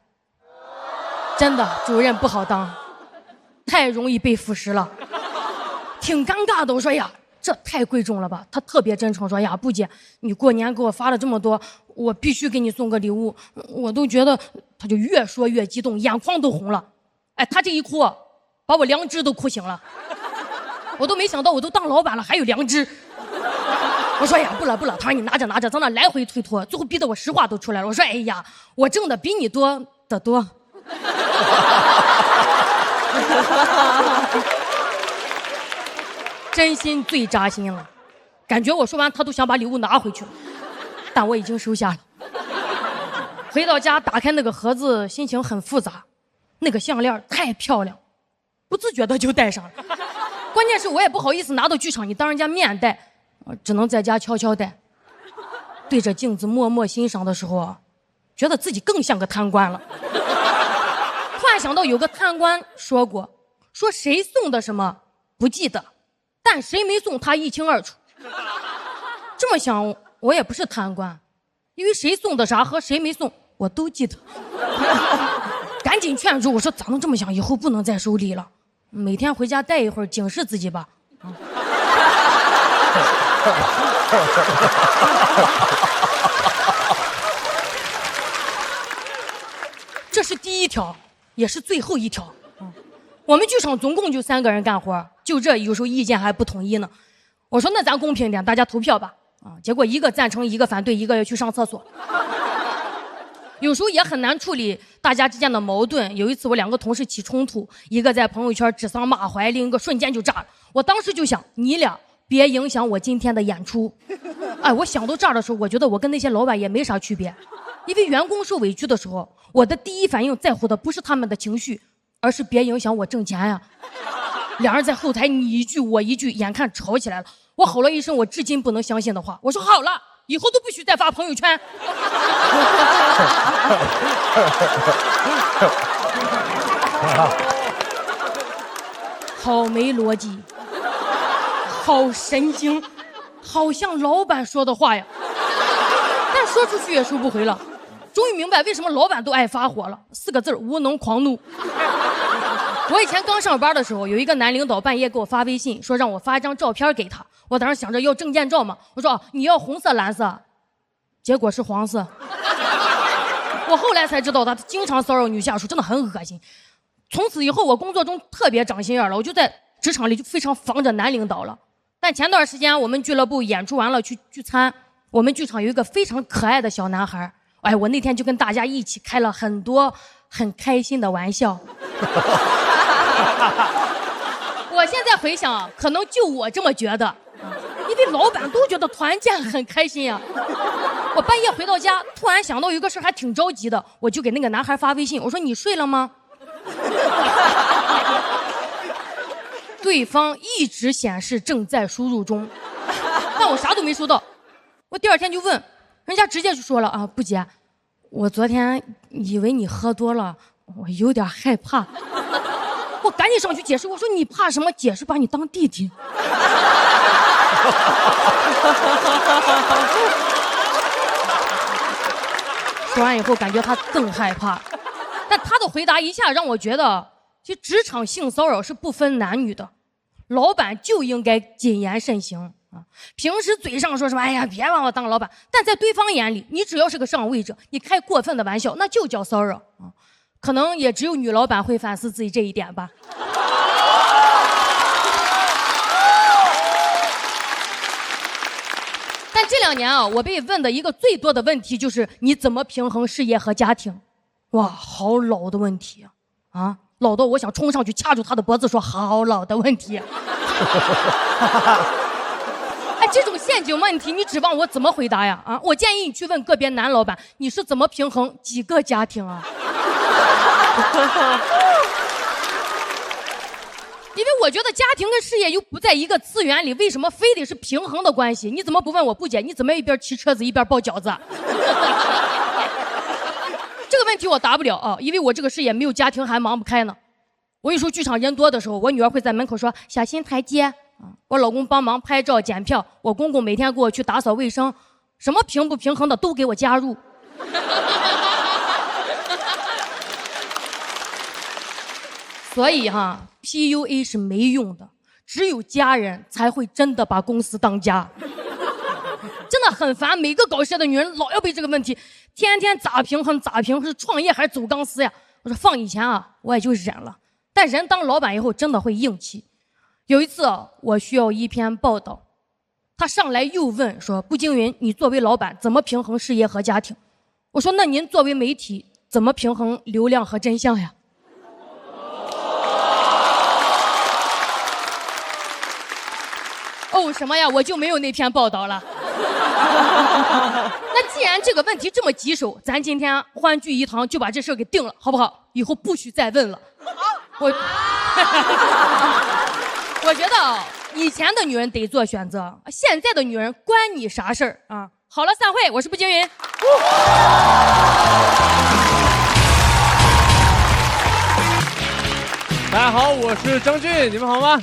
真的，主任不好当，太容易被腐蚀了。挺尴尬的。我说呀，这太贵重了吧？他特别真诚说呀，不姐，你过年给我发了这么多，我必须给你送个礼物。我都觉得，他就越说越激动，眼眶都红了。哎，他这一哭，把我良知都哭醒了。我都没想到，我都当老板了还有良知。我说呀，不了不了，他说你拿着拿着，在那来回推脱，最后逼得我实话都出来了。我说哎呀，我挣的比你多得多。真心最扎心了，感觉我说完他都想把礼物拿回去了，但我已经收下了。回到家打开那个盒子，心情很复杂。那个项链太漂亮，不自觉的就戴上了。关键是我也不好意思拿到剧场，你当人家面戴，只能在家悄悄戴。对着镜子默默欣赏的时候，觉得自己更像个贪官了。突然想到有个贪官说过，说谁送的什么不记得，但谁没送他一清二楚。这么想，我也不是贪官，因为谁送的啥和谁没送我都记得。赶紧劝住我说，咋能这么想？以后不能再收礼了，每天回家待一会儿，警示自己吧。这是第一条，也是最后一条。我们剧场总共就3个人干活，就这有时候意见还不统一呢。我说那咱公平点，大家投票吧。结果一个赞成，一个反对，一个要去上厕所。有时候也很难处理大家之间的矛盾。有一次我2个同事起冲突，一个在朋友圈指桑骂槐，另一个瞬间就炸了。我当时就想，你俩别影响我今天的演出。哎，我想到这儿的时候，我觉得我跟那些老板也没啥区别，因为员工受委屈的时候，我的第一反应在乎的不是他们的情绪，而是别影响我挣钱呀。两人在后台你一句我一句，眼看吵起来了。我吼了一声我至今不能相信的话，我说好了，以后都不许再发朋友圈。好没逻辑，好神经，好像老板说的话呀，但说出去也收不回了。终于明白为什么老板都爱发火了，4个字：无能狂怒。我以前刚上班的时候，有一个男领导半夜给我发微信，说让我发一张照片给他。我当时想着要证件照嘛，我说你要红色蓝色，结果是黄色。我后来才知道他经常骚扰女下属，真的很恶心。从此以后我工作中特别长心眼了，我就在职场里就非常防着男领导了。但前段时间我们俱乐部演出完了去聚餐，我们剧场有一个非常可爱的小男孩，哎，我那天就跟大家一起开了很多很开心的玩笑。我现在回想，可能就我这么觉得，因为老板都觉得团建很开心呀。我半夜回到家，突然想到有个事还挺着急的，我就给那个男孩发微信，我说你睡了吗？对方一直显示正在输入中，但我啥都没收到。我第2天就问，人家直接就说了啊，不姐，我昨天以为你喝多了，我有点害怕。我赶紧上去解释，我说你怕什么？解释把你当弟弟。说完以后，感觉他更害怕，但他的回答一下让我觉得，其实职场性骚扰是不分男女的，老板就应该谨言慎行啊。平时嘴上说什么，哎呀，别把我当老板，但在对方眼里，你只要是个上位者，你开过分的玩笑，那就叫骚扰啊。可能也只有女老板会反思自己这一点吧。但这2年啊，我被问的一个最多的问题就是你怎么平衡事业和家庭？哇，好老的问题啊！老到我想冲上去掐住他的脖子说好老的问题。哎，这种陷阱问题你指望我怎么回答呀？啊，我建议你去问个别男老板，你是怎么平衡几个家庭啊？因为我觉得家庭跟事业又不在一个次元里，为什么非得是平衡的关系？你怎么不问我不姐，你怎么一边骑车子一边包饺子？这个问题我答不了啊，因为我这个事业没有家庭还忙不开呢。我有时候剧场人多的时候，我女儿会在门口说小心台阶，我老公帮忙拍照检票，我公公每天给我去打扫卫生，什么平不平衡的都给我加入。所以PUA 是没用的，只有家人才会真的把公司当家。真的很烦，每个搞事业的女人老要被这个问题，天天咋平衡咋平衡，是创业还是走钢丝呀？我说放以前啊，我也就忍了，但人当老板以后真的会硬气。有一次我需要一篇报道，他上来又问说：“步惊云，你作为老板怎么平衡事业和家庭？”我说：“那您作为媒体怎么平衡流量和真相呀？”哦，什么呀？我就没有那篇报道了。那既然这个问题这么棘手，咱今天欢聚一堂就把这事给定了，好不好？以后不许再问了。我觉得以前的女人得做选择，现在的女人关你啥事儿啊？好了，散会，我是步惊云。大家好，我是张俊，你们好吗？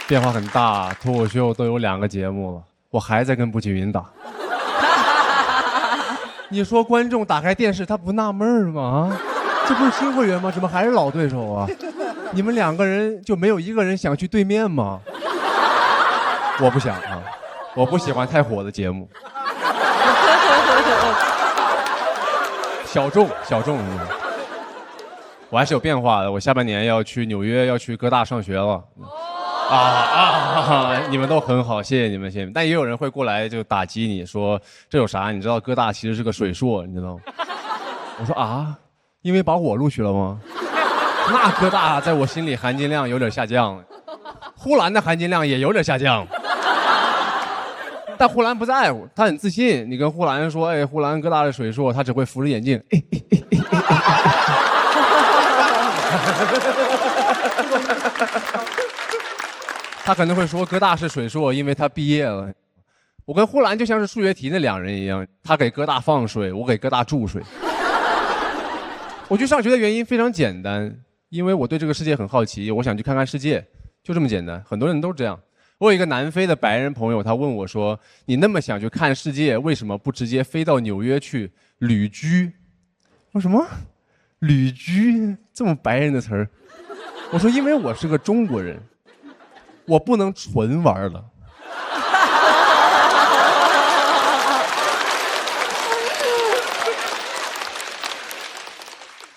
变化很大，脱口秀都有2个节目了，我还在跟步惊云打。你说观众打开电视他不纳闷吗？这不是新会员吗？怎么还是老对手啊？你们2个人就没有一个人想去对面吗？我不想啊，我不喜欢太火的节目。小众，我还是有变化的。我下半年要去纽约，要去哥大上学了。你们都很好，谢谢你们，谢谢你们。但也有人会过来就打击你说这有啥？你知道哥大其实是个水硕，你知道吗？我说因为把我录取了吗？那哥大在我心里含金量有点下降了，呼兰的含金量也有点下降。但呼兰不在乎，他很自信。你跟呼兰说，呼兰哥大的水硕，他只会扶着眼镜。他可能会说哥大是水硕，因为他毕业了。我跟呼兰就像是数学题那2人一样，他给哥大放水，我给哥大注水。我去上学的原因非常简单，因为我对这个世界很好奇，我想去看看世界，就这么简单。很多人都这样。我有一个南非的白人朋友，他问我说：“你那么想去看世界，为什么不直接飞到纽约去旅居？”我说什么？旅居这么白人的词儿？我说因为我是个中国人，我不能纯玩了。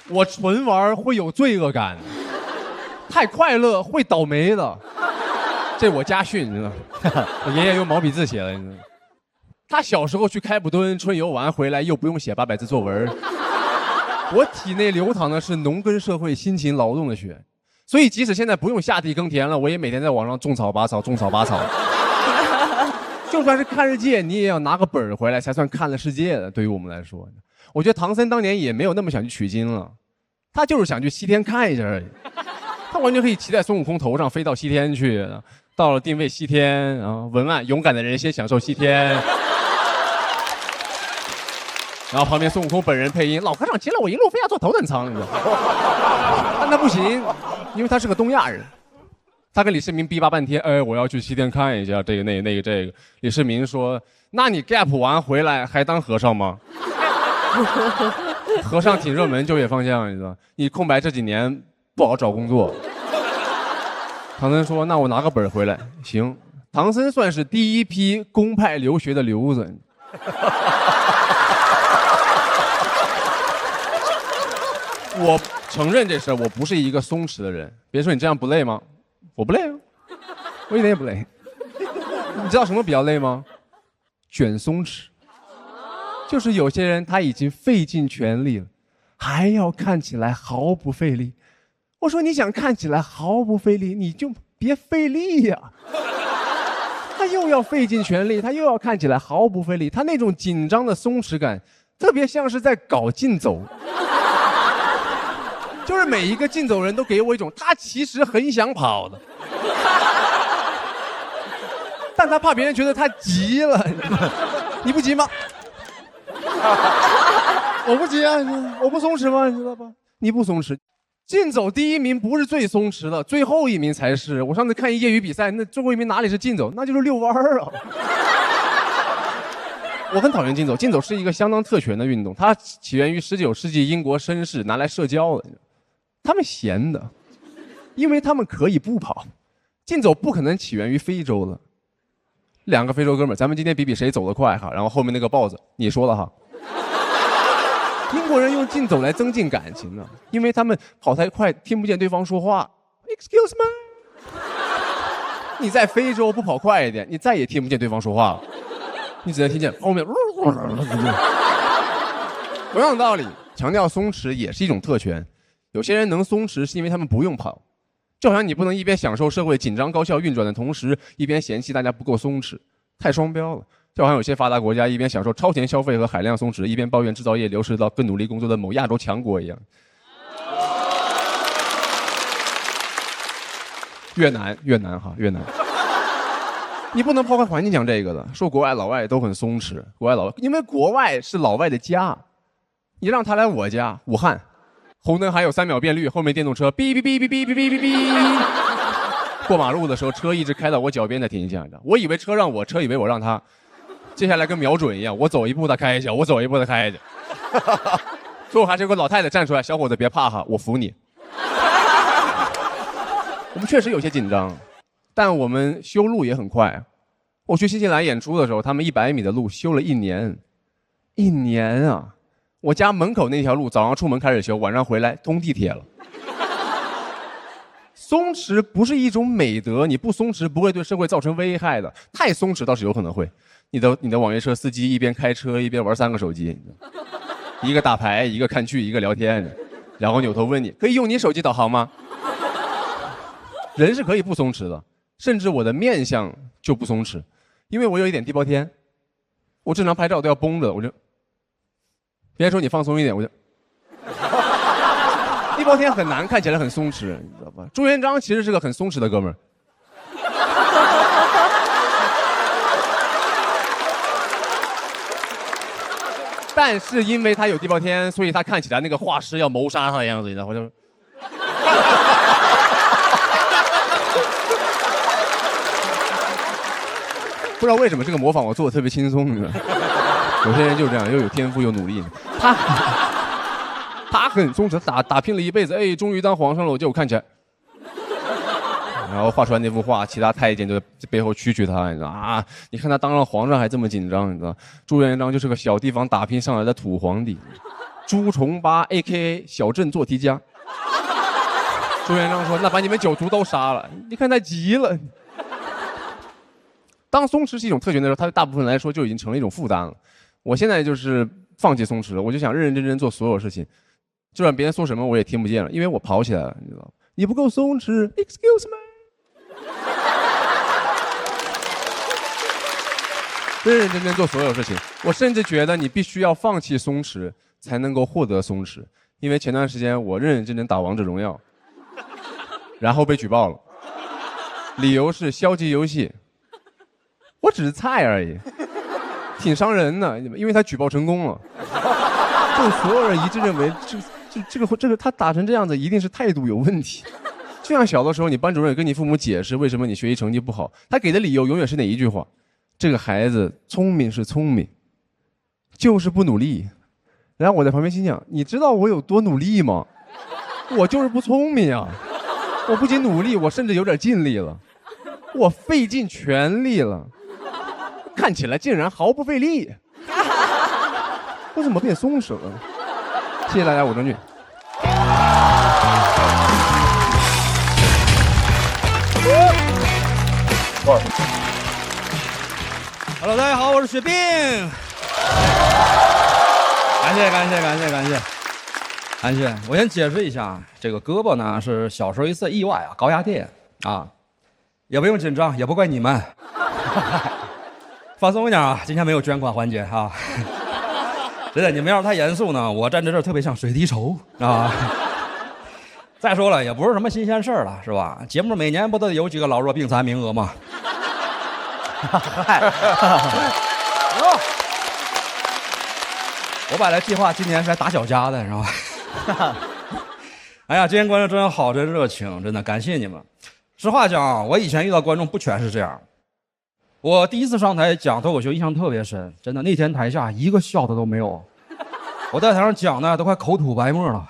我纯玩会有罪恶感，太快乐会倒霉的。这我家训，你知道吗？我爷爷用毛笔字写的，你知道吗？他小时候去开普敦春游完回来，又不用写800字作文。我体内流淌的是农耕社会辛勤劳动的血，所以即使现在不用下地耕田了，我也每天在网上种草拔草。就算是看世界，你也要拿个本儿回来才算看了世界的。对于我们来说，我觉得唐僧当年也没有那么想去取经了，他就是想去西天看一下而已。他完全可以骑在孙悟空头上飞到西天去，到了定位西天，然后文案勇敢的人先享受西天。然后旁边孙悟空本人配音，老和尚骑了我一路非要坐头等舱，你知道吗？但他不行，因为他是个东亚人。他跟李世民逼巴半天，我要去西天看一下这个。李世民说：“那你 gap 完回来还当和尚吗？”和尚挺热门，就业方向，你知道，你空白这几年不好找工作。唐僧说：“那我拿个本回来。”行，唐僧算是第一批公派留学的留子。我承认这事儿，我不是一个松弛的人。别说你这样不累吗？我不累啊，我一点也不累。你知道什么比较累吗？卷松弛。就是有些人他已经费尽全力了，还要看起来毫不费力。我说你想看起来毫不费力，你就别费力呀。他又要费尽全力，他又要看起来毫不费力，他那种紧张的松弛感，特别像是在搞竞走。就是每一个竞走人都给我一种他其实很想跑的，但他怕别人觉得他急了。你不急吗？我不急啊，我不松弛吗？你知道吧？你不松弛。竞走第一名不是最松弛的，最后一名才是。我上次看业余比赛，那最后一名哪里是竞走，那就是遛弯儿啊。我很讨厌竞走，竞走是一个相当特权的运动，它起源于19世纪英国绅士拿来社交的。他们闲的，因为他们可以不跑。竞走不可能起源于非洲的。2个非洲哥们儿，咱们今天比比谁走得快哈。然后后面那个豹子，你说了哈。英国人用竞走来增进感情呢，因为他们跑太快，听不见对方说话。Excuse me。你在非洲不跑快一点，你再也听不见对方说话了，你只能听见后面。同样的道理，强调松弛也是一种特权。有些人能松弛，是因为他们不用跑。就好像你不能一边享受社会紧张高效运转的同时，一边嫌弃大家不够松弛，太双标了。就好像有些发达国家一边享受超前消费和海量松弛，一边抱怨制造业流失到更努力工作的某亚洲强国一样。越南哈，越南。你不能抛开环境讲这个的，说国外老外都很松弛，因为国外是老外的家，你让他来我家武汉。红灯还有3秒变绿，后面电动车哔哔哔哔哔哔哔哔哔。过马路的时候，车一直开到我脚边才停下。我以为车让我，车以为我让他。接下来跟瞄准一样，我走一步他开一下，我走一步他开一下。最后还是有个老太太站出来，小伙子别怕哈，我扶你。我们确实有些紧张，但我们修路也很快。我去新西兰演出的时候，他们100米的路修了1年，1年啊！我家门口那条路，早上出门开始修，晚上回来通地铁了。松弛不是一种美德，你不松弛不会对社会造成危害的，太松弛倒是有可能会。你的网约车司机一边开车一边玩3个手机，一个打牌，一个看剧，一个聊天，然后扭头问你可以用你手机导航吗？人是可以不松弛的，甚至我的面相就不松弛，因为我有一点地包天，我正常拍照都要绷着，我就。别人说你放松一点，我就地包天很难看起来很松弛，你知道吧？朱元璋其实是个很松弛的哥们儿。但是因为他有地包天，所以他看起来那个画师要谋杀他的样子，你知道吗？我就不知道为什么这个模仿我做的特别轻松，你知道吗？有些人就这样，又有天赋又努力。他很松弛，打拼了一辈子，哎，终于当皇上了，结果看起来，然后画出来那幅画，其他太监就在背后蛐他，你知道啊？你看他当了皇上还这么紧张，你知道？朱元璋就是个小地方打拼上来的土皇帝，朱重八 AKA 小镇做题家。朱元璋说：“那把你们9族都杀了。”你看他急了。当松弛是一种特权的时候，它对大部分人来说就已经成了一种负担了。我现在就是放弃松弛了，我就想认认真真做所有事情，就算别人说什么我也听不见了，因为我跑起来了，你知道吗？你不够松弛 ，excuse me。认认真真做所有事情，我甚至觉得你必须要放弃松弛，才能够获得松弛。因为前段时间我认认真真打王者荣耀，然后被举报了，理由是消极游戏。我只是菜而已。挺伤人的，因为他举报成功了，就所有人一致认为这个他打成这样子一定是态度有问题。就像小的时候，你班主任跟你父母解释为什么你学习成绩不好，他给的理由永远是哪一句话？这个孩子聪明是聪明，就是不努力。然后我在旁边心想，你知道我有多努力吗？我就是不聪明啊！我不仅努力，我甚至有点尽力了，我费尽全力了。看起来竟然毫不费力，我怎么变松弛了？谢谢大家，我张俊。Hello， 大家好，我是雪冰。感谢。我先解释一下，这个胳膊呢是小时候一次意外啊，高压电啊，也不用紧张，也不怪你们。放松一点啊，今天没有捐款环节啊。真的，你们要是太严肃呢，我站在这儿特别像水滴筹啊。再说了，也不是什么新鲜事儿了，是吧？节目每年不都有几个老弱病残名额吗？我本来计划今年是来打小家的，是吧？哎呀，今天观众真好，真热情，真的感谢你们。实话讲，我以前遇到观众不全是这样。我第一次上台讲脱口秀，印象特别深，真的，那天台下一个笑的都没有，我在台上讲的都快口吐白沫了，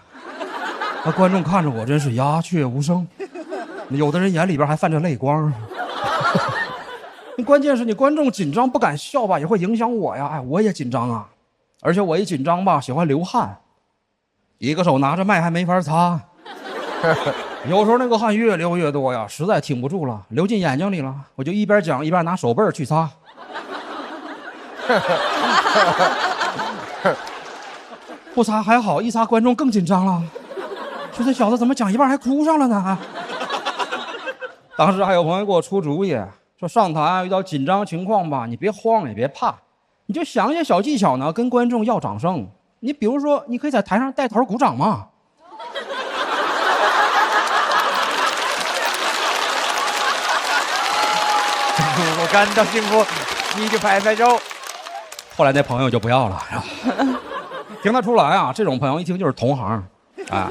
那观众看着我真是鸦雀无声。有的人眼里边还泛着泪光。关键是你观众紧张不敢笑吧，也会影响我呀。哎，我也紧张啊，而且我一紧张吧，喜欢流汗，一个手拿着麦还没法擦。有时候那个汗越流越多呀，实在挺不住了，流进眼睛里了，我就一边讲一边拿手背去擦。不擦还好，一擦观众更紧张了，说这小子怎么讲一半还哭上了呢？当时还有朋友给我出主意，说上台遇到紧张情况吧，你别慌也别怕，你就想一些小技巧呢，跟观众要掌声。你比如说，你可以在台上带头鼓掌嘛。我感到幸福，你就拍拍手。后来那朋友就不要了，听得出来啊，这种朋友一听就是同行，啊，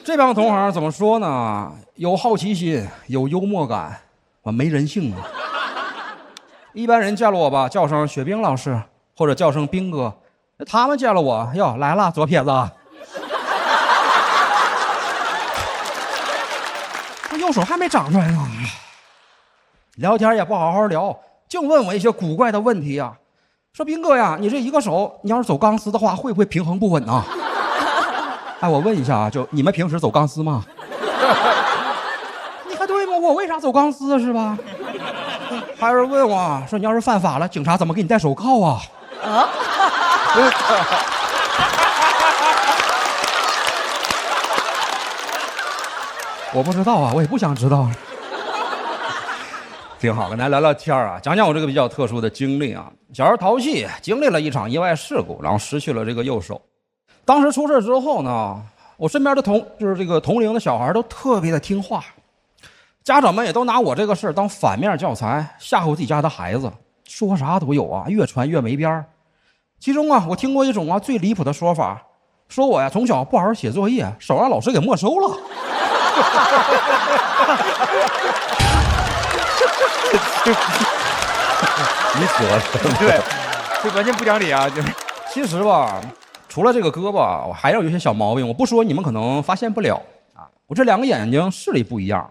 这帮同行怎么说呢？有好奇心，有幽默感，我没人性啊。一般人见了我吧，叫声雪冰老师，或者叫声冰哥，他们见了我，哟来了，左撇子，这右手还没长出来呢。聊天也不好好聊，净问我一些古怪的问题呀。说斌哥呀，你这一个手，你要是走钢丝的话，会不会平衡不稳呢？哎，我问一下啊，就你们平时走钢丝吗？你看对吗？我为啥走钢丝是吧？还有人问我说，你要是犯法了，警察怎么给你戴手铐啊？啊？我不知道啊，我也不想知道。挺好，跟大家聊聊天啊，讲讲我这个比较特殊的经历啊。小时候淘气，经历了一场意外事故，然后失去了这个右手。当时出事之后呢，我身边的同龄的小孩都特别的听话，家长们也都拿我这个事儿当反面教材，吓唬自己家的孩子，说啥都有啊，越传越没边儿。其中啊，我听过一种啊最离谱的说法，说我呀从小不好好写作业，手让老师给没收了。你死了，对，这完全不讲理啊！就是，其实吧，除了这个胳膊，我还有一些小毛病，我不说你们可能发现不了啊。我这两个眼睛视力不一样，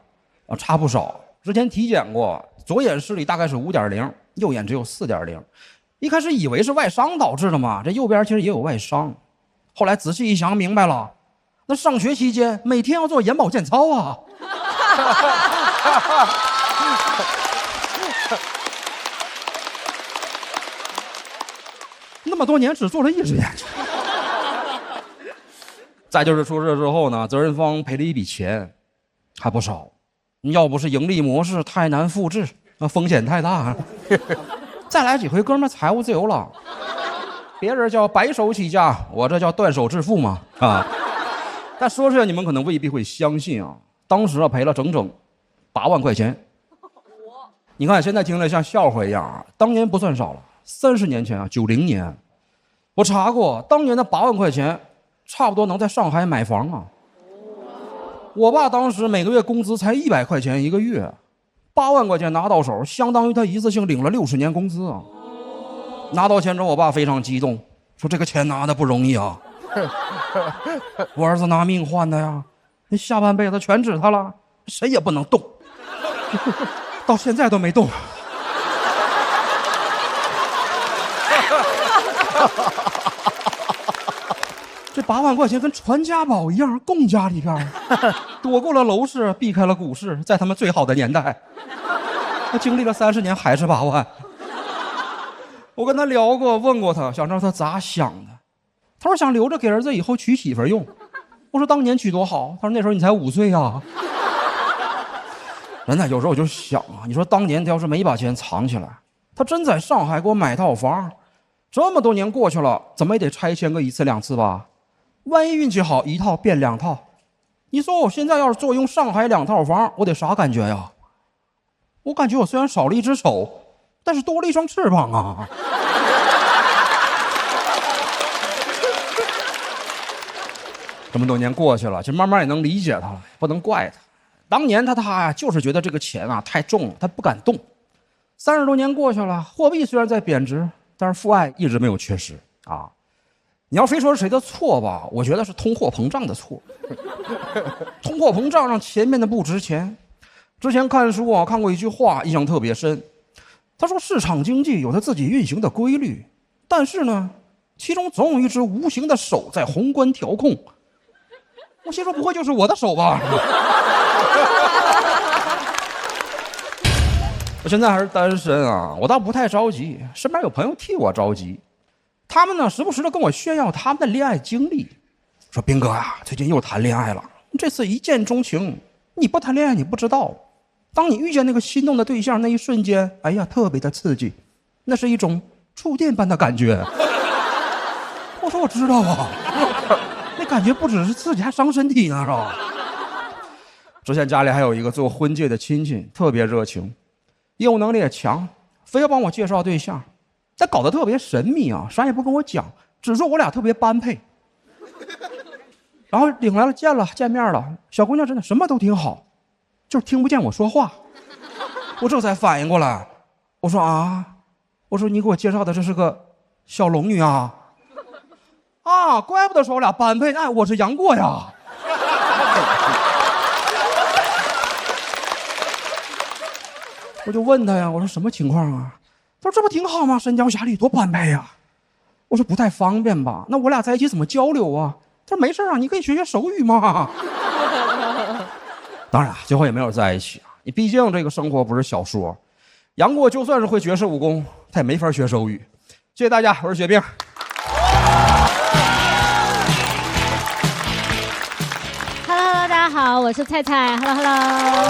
啊，差不少。之前体检过，左眼视力大概是5.0，右眼只有4.0。一开始以为是外伤导致的嘛，这右边其实也有外伤。后来仔细一想，明白了，那上学期间每天要做眼保健操啊。那么多年只做了一只眼睛。再就是出事之后呢，责任方赔了一笔钱，还不少。要不是盈利模式太难复制，那风险太大。再来几回，哥们财务自由了。别人叫白手起家，我这叫断手致富嘛啊！但说出来你们可能未必会相信啊。当时啊赔了整整8万块钱。你看现在听着像笑话一样啊，当年不算少了。30年前啊，90年，我查过，当年的8万块钱，差不多能在上海买房啊。我爸当时每个月工资才100块钱一个月，8万块钱拿到手，相当于他一次性领了60年工资啊。拿到钱之后，我爸非常激动，说这个钱拿的不容易啊，我儿子拿命换的呀，你下半辈子全指他了，谁也不能动，到现在都没动。这8万块钱跟传家宝一样，供家里边，躲过了楼市，避开了股市，在他们最好的年代，他经历了30年还是8万。我跟他聊过，问过他，想知道他咋想的。他说想留着给儿子以后娶媳妇用。我说当年娶多好。他说那时候你才5岁呀。真的，有时候我就想啊，你说当年他要是没把钱藏起来，他真在上海给我买套房，这么多年过去了，怎么也得拆迁个1次2次吧？万一运气好，1套变2套，你说我现在要是坐拥上海2套房，我得啥感觉呀？我感觉我虽然少了一只手，但是多了一双翅膀啊！这么多年过去了，其实慢慢也能理解他了，不能怪他。当年他呀，就是觉得这个钱啊太重了，他不敢动。30多年过去了，货币虽然在贬值，但是父爱一直没有缺失啊。你要非说是谁的错吧，我觉得是通货膨胀的错。通货膨胀让前面的不值钱。之前看书啊，看过一句话，印象特别深。他说，市场经济有它自己运行的规律，但是呢，其中总有一只无形的手在宏观调控。我心说，不会就是我的手吧？我现在还是单身啊，我倒不太着急，身边有朋友替我着急。他们呢，时不时的跟我炫耀他们的恋爱经历，说斌哥啊，最近又谈恋爱了，这次一见钟情。你不谈恋爱你不知道，当你遇见那个心动的对象那一瞬间，哎呀，特别的刺激，那是一种触电般的感觉。我说我知道啊，那感觉不只是刺激，还伤身体呢，是吧？之前家里还有一个做婚介的亲戚，特别热情，业务能力也强，非要帮我介绍对象，但搞得特别神秘啊，啥也不跟我讲，只说我俩特别般配。然后领来了，见面了，小姑娘真的什么都挺好，就是听不见我说话。我这才反应过来，我说啊，我说你给我介绍的这是个小龙女啊，啊，怪不得说我俩般配，哎，我是杨过呀。我就问他呀，我说什么情况啊？他说这不挺好吗？《神雕侠侣》多般配呀。我说不太方便吧？那我俩在一起怎么交流啊？他说没事啊，你可以学学手语嘛。当然，最后也没有在一起啊。你毕竟这个生活不是小说。杨过就算是会绝世武功，他也没法学手语。谢谢大家，我是雪冰。Hello， 大家好，我是菜菜。Hello。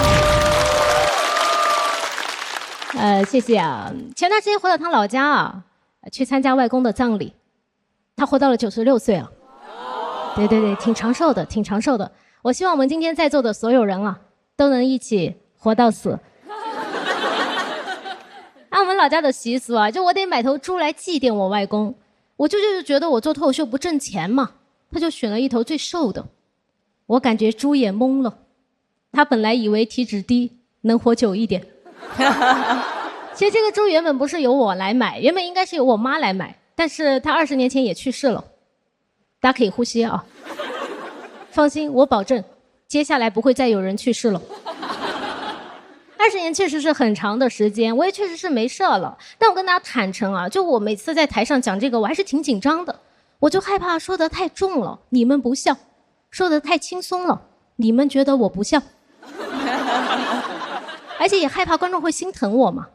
谢谢啊。前段时间回了趟老家啊，去参加外公的葬礼，他活到了96岁啊。对，挺长寿的，挺长寿的。我希望我们今天在座的所有人啊，都能一起活到死。按我们老家的习俗啊，就我得买头猪来祭奠我外公。我舅舅就觉得我做脱口秀不挣钱嘛，他就选了一头最瘦的。我感觉猪也懵了，他本来以为体脂低能活久一点。其实这个猪原本不是由我来买，原本应该是由我妈来买，但是她20年前也去世了。大家可以呼吸啊，放心，我保证，接下来不会再有人去世了。20年确实是很长的时间，我也确实是没事了。但我跟大家坦诚啊，就我每次在台上讲这个，我还是挺紧张的。我就害怕说得太重了，你们不笑；说得太轻松了，你们觉得我不笑。而且也害怕观众会心疼我嘛。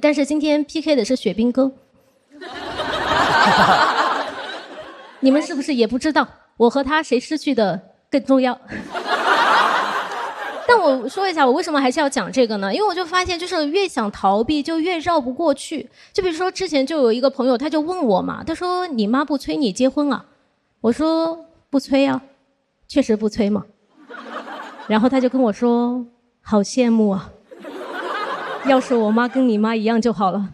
但是今天 PK 的是雪冰哥。你们是不是也不知道我和他谁失去的更重要？但我说一下，我为什么还是要讲这个呢？因为我就发现，就是越想逃避，就越绕不过去。就比如说之前就有一个朋友，他就问我嘛，他说：“你妈不催你结婚啊？”我说：“不催啊，确实不催嘛。”然后他就跟我说：“好羡慕啊，要是我妈跟你妈一样就好了。”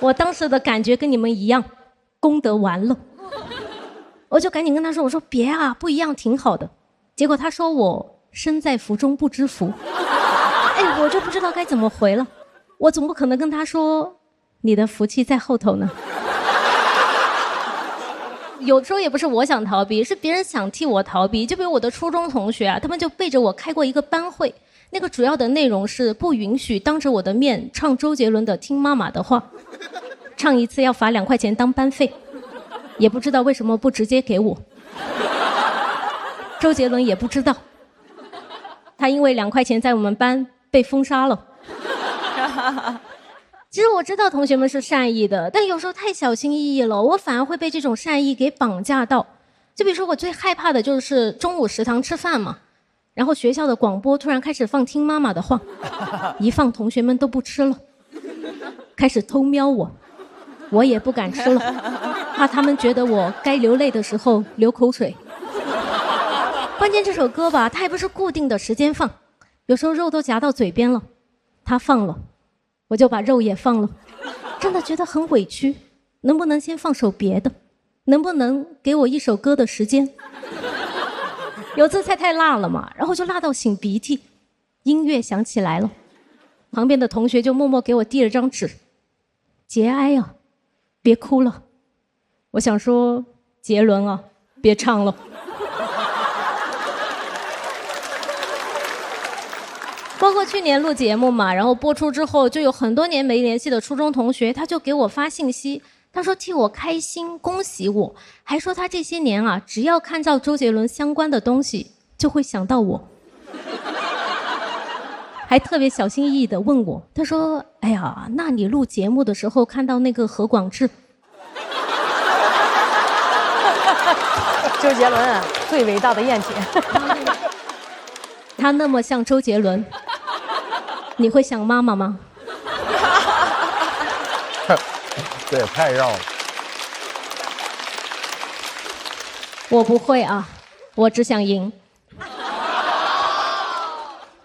我当时的感觉跟你们一样。功德完了，我就赶紧跟他说：“我说别啊，不一样挺好的。”结果他说我身在福中不知福，哎，我就不知道该怎么回了。我总不可能跟他说你的福气在后头呢。有时候也不是我想逃避，是别人想替我逃避。就比如我的初中同学啊，他们就背着我开过一个班会，那个主要的内容是不允许当着我的面唱周杰伦的《听妈妈的话》。唱一次要罚2块钱当班费，也不知道为什么不直接给我。周杰伦也不知道，他因为2块钱在我们班被封杀了。其实我知道同学们是善意的，但有时候太小心翼翼了，我反而会被这种善意给绑架到。就比如说我最害怕的就是中午食堂吃饭嘛，然后学校的广播突然开始放《听妈妈的话》，一放同学们都不吃了，开始偷瞄我。我也不敢吃了，怕他们觉得我该流泪的时候流口水。关键这首歌吧，它也不是固定的时间放，有时候肉都夹到嘴边了，它放了，我就把肉也放了，真的觉得很委屈。能不能先放首别的？能不能给我一首歌的时间？有次菜太辣了嘛，然后就辣到擤鼻涕，音乐响起来了，旁边的同学就默默给我递了张纸，节哀啊。别哭了，我想说，杰伦啊，别唱了。包括去年录节目嘛，然后播出之后，就有很多年没联系的初中同学，他就给我发信息，他说替我开心，恭喜我，还说他这些年啊，只要看到周杰伦相关的东西，就会想到我。还特别小心翼翼地问我，他说：“哎呀，那你录节目的时候看到那个何广智？”周杰伦最伟大的赝品。他那么像周杰伦，你会想妈妈吗？这也太绕了。我不会啊，我只想赢。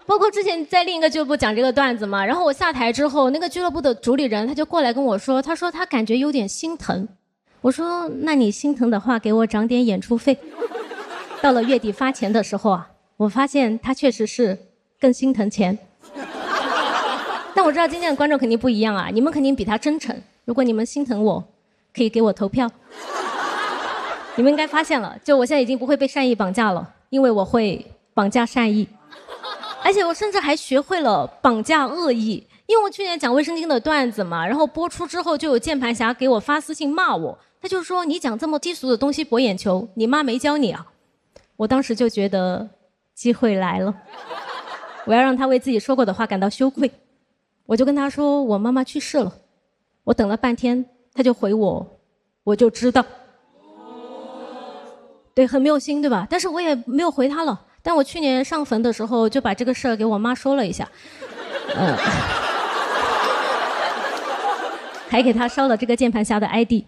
包括之前在另一个俱乐部讲这个段子嘛，然后我下台之后，那个俱乐部的主理人他就过来跟我说，他说他感觉有点心疼。我说那你心疼的话，给我涨点演出费。到了月底发钱的时候啊，我发现他确实是更心疼钱。但我知道今天的观众肯定不一样啊，你们肯定比他真诚。如果你们心疼我，可以给我投票。你们应该发现了，就我现在已经不会被善意绑架了，因为我会绑架善意。而且我甚至还学会了绑架恶意，因为我去年讲卫生巾的段子嘛，然后播出之后就有键盘侠给我发私信骂我，他就说你讲这么低俗的东西博眼球，你妈没教你啊。我当时就觉得机会来了，我要让他为自己说过的话感到羞愧。我就跟他说我妈妈去世了，我等了半天，他就回我，我就知道。对，很没有心对吧？但是我也没有回他了。但我去年上坟的时候就把这个事儿给我妈说了一下，还给她烧了这个键盘侠的 ID。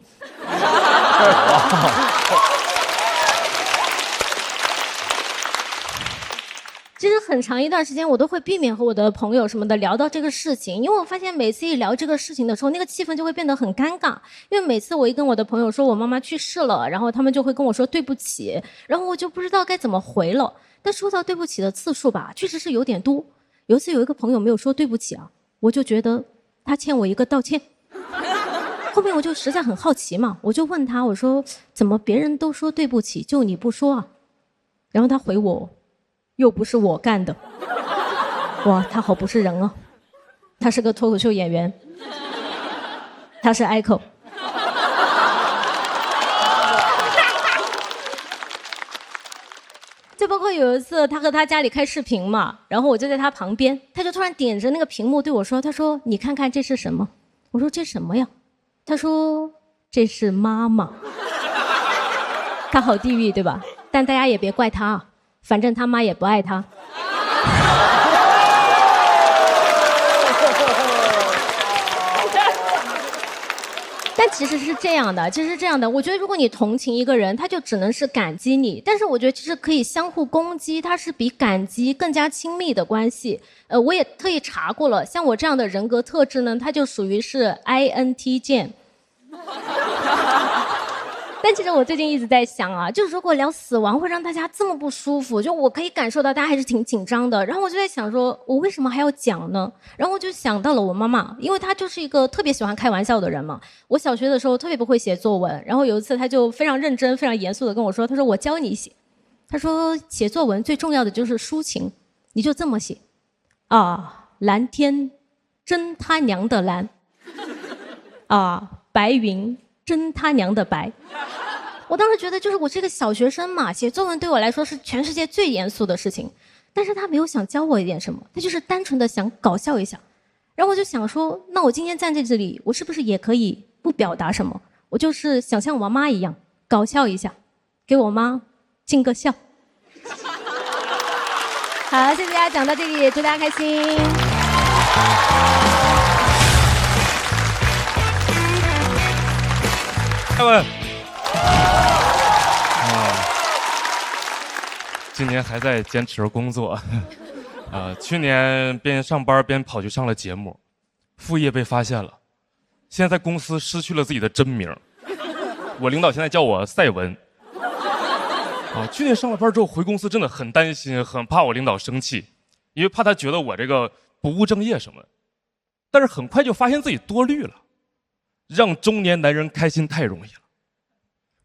其实很长一段时间我都会避免和我的朋友什么的聊到这个事情，因为我发现每次一聊这个事情的时候，那个气氛就会变得很尴尬。因为每次我一跟我的朋友说我妈妈去世了，然后他们就会跟我说对不起，然后我就不知道该怎么回了。但说到对不起的次数吧，确实是有点多。有一次有一个朋友没有说对不起啊，我就觉得他欠我一个道歉。后面我就实在很好奇嘛，我就问他，我说怎么别人都说对不起，就你不说啊？然后他回我，又不是我干的。哇，他好不是人啊！他是个脱口秀演员，他是 Echo。就包括有一次他和他家里开视频嘛，然后我就在他旁边，他就突然点着那个屏幕对我说，他说你看看这是什么？我说这什么呀？他说这是妈妈。他好地狱对吧？但大家也别怪他，反正他妈也不爱他。但其实是这样的，我觉得如果你同情一个人，他就只能是感激你。但是我觉得其实可以相互攻击，它是比感激更加亲密的关系。我也特意查过了，像我这样的人格特质呢，它就属于是 INTJ。但其实我最近一直在想啊，就如果聊死亡会让大家这么不舒服，就我可以感受到大家还是挺紧张的。然后我就在想说，我为什么还要讲呢？然后我就想到了我妈妈，因为她就是一个特别喜欢开玩笑的人嘛。我小学的时候特别不会写作文，然后有一次她就非常认真、非常严肃地跟我说，她说我教你写。她说写作文最重要的就是抒情，你就这么写啊，蓝天真他娘的蓝啊，白云真他娘的白。我当时觉得就是我是个小学生嘛，写作文对我来说是全世界最严肃的事情，但是他没有想教我一点什么，他就是单纯的想搞笑一下。然后我就想说，那我今天站在这里，我是不是也可以不表达什么，我就是想像我妈一样搞笑一下，给我妈尽个孝。好，谢谢大家，讲到这里，祝大家开心。艾文，今年还在坚持工作，去年边上班边跑去上了节目，副业被发现了，现在在公司失去了自己的真名，我领导现在叫我赛文。去年上了班之后回公司真的很担心，很怕我领导生气，因为怕他觉得我这个不务正业什么的，但是很快就发现自己多虑了，让中年男人开心太容易了，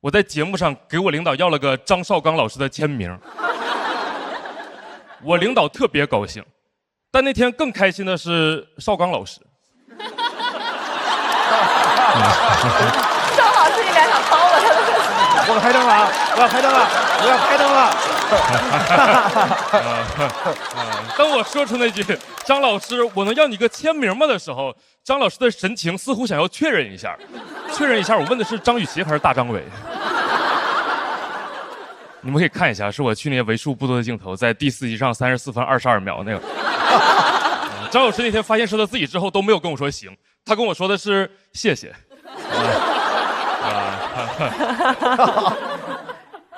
我在节目上给我领导要了个张绍刚老师的签名，我领导特别高兴。但那天更开心的是绍刚老师。张老师，你俩想掏了他的。我开灯了啊！我要开灯了！我要开灯了！当我说出那句“张老师，我能要你个签名吗”的时候，张老师的神情似乎想要确认一下。我问的是张雨绮还是大张伟？你们可以看一下，是我去年为数不多的镜头，在第4集上34分22秒那个。张老师那天发现是他自己之后都没有跟我说行，他跟我说的是谢谢。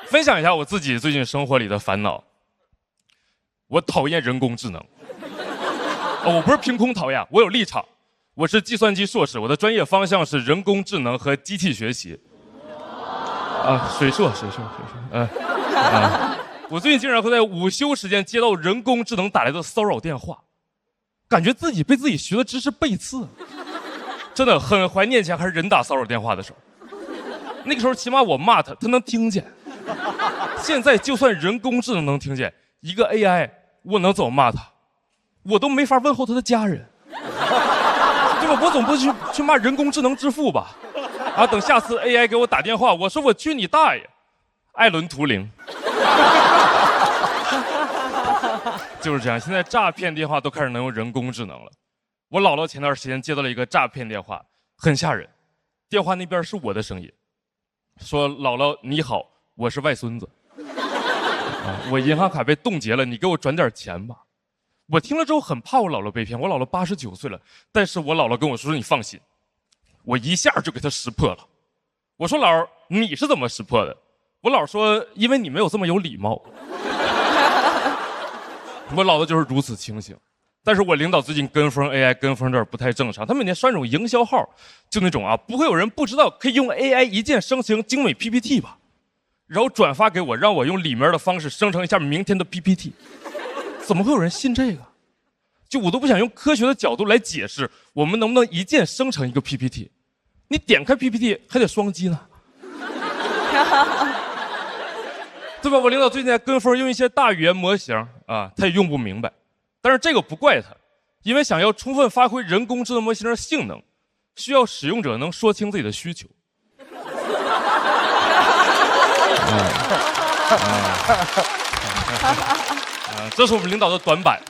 分享一下我自己最近生活里的烦恼。我讨厌人工智能。我不是凭空讨厌，我有立场。我是计算机硕士，我的专业方向是人工智能和机器学习。水硕。我最近经常会在午休时间接到人工智能打来的骚扰电话，感觉自己被自己学的知识背刺，真的很怀念以前还是人打骚扰电话的时候。那个时候起码我骂他，他能听见。现在就算人工智能能听见，一个 AI 我能怎么骂他？我都没法问候他的家人，对吧？我总不去骂人工智能之父吧？等下次 AI 给我打电话，我说我去你大爷，艾伦图灵。就是这样，现在诈骗电话都开始能用人工智能了。我姥姥前段时间接到了一个诈骗电话，很吓人。电话那边是我的声音，说：“姥姥你好，我是外孙子，我银行卡被冻结了，你给我转点钱吧。”我听了之后很怕我姥姥被骗，我姥姥89岁了，但是我姥姥跟我说：“你放心。”我一下就给他识破了。我说：“姥儿，你是怎么识破的？”我姥说：“因为你没有这么有礼貌。”我姥姥就是如此清醒。但是我领导最近跟风 AI 跟风有点不太正常，他每天刷那种营销号，就那种不会有人不知道可以用 AI 一键生成精美 PPT 吧，然后转发给我，让我用里面的方式生成一下明天的 PPT。怎么会有人信这个？就我都不想用科学的角度来解释，我们能不能一键生成一个 PPT？ 你点开 PPT 还得双击呢，对吧？我领导最近在跟风用一些大语言模型他也用不明白。但是这个不怪他，因为想要充分发挥人工智能模型的性能，需要使用者能说清自己的需求。这是我们领导的短板。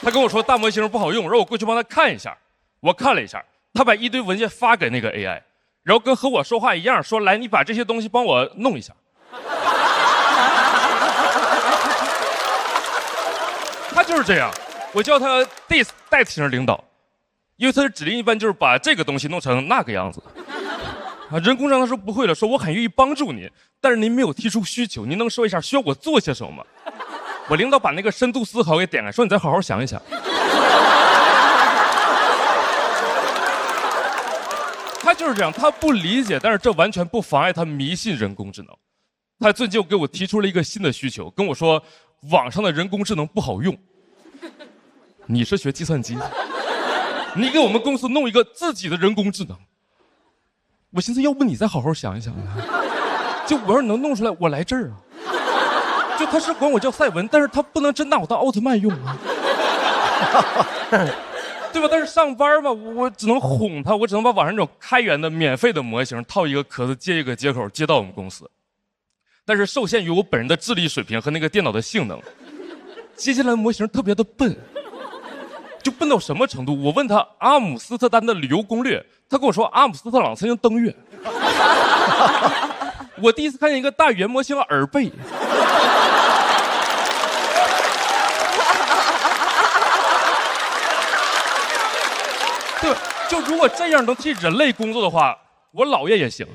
他跟我说大模型不好用，让我过去帮他看一下。我看了一下，他把一堆文件发给那个 AI。然后跟和我说话一样，说来你把这些东西帮我弄一下。他就是这样，我叫他 this 代替型领导，因为他的指令一般就是把这个东西弄成那个样子。人工智能他说不会了，说我很愿意帮助您，但是您没有提出需求，您能说一下需要我做些什么吗？我领导把那个深度思考给点开，说你再好好想一想。他就是这样，他不理解，但是这完全不妨碍他迷信人工智能。他最近就给我提出了一个新的需求，跟我说网上的人工智能不好用。你是学计算机的，你给我们公司弄一个自己的人工智能。我寻思，要不你再好好想一想呢？就我要是能弄出来，我来这儿啊。就他是管我叫赛文，但是他不能真拿我当奥特曼用啊。对吧？但是上班嘛，我只能哄他，我只能把网上这种开源的免费的模型套一个壳子接一个接口接到我们公司，但是受限于我本人的智力水平和那个电脑的性能，接下来模型特别的笨，就笨到什么程度？我问他阿姆斯特丹的旅游攻略，他跟我说阿姆斯特朗曾经登月。我第一次看见一个大语言模型耳背。对，就如果这样能替人类工作的话，我姥爷也行。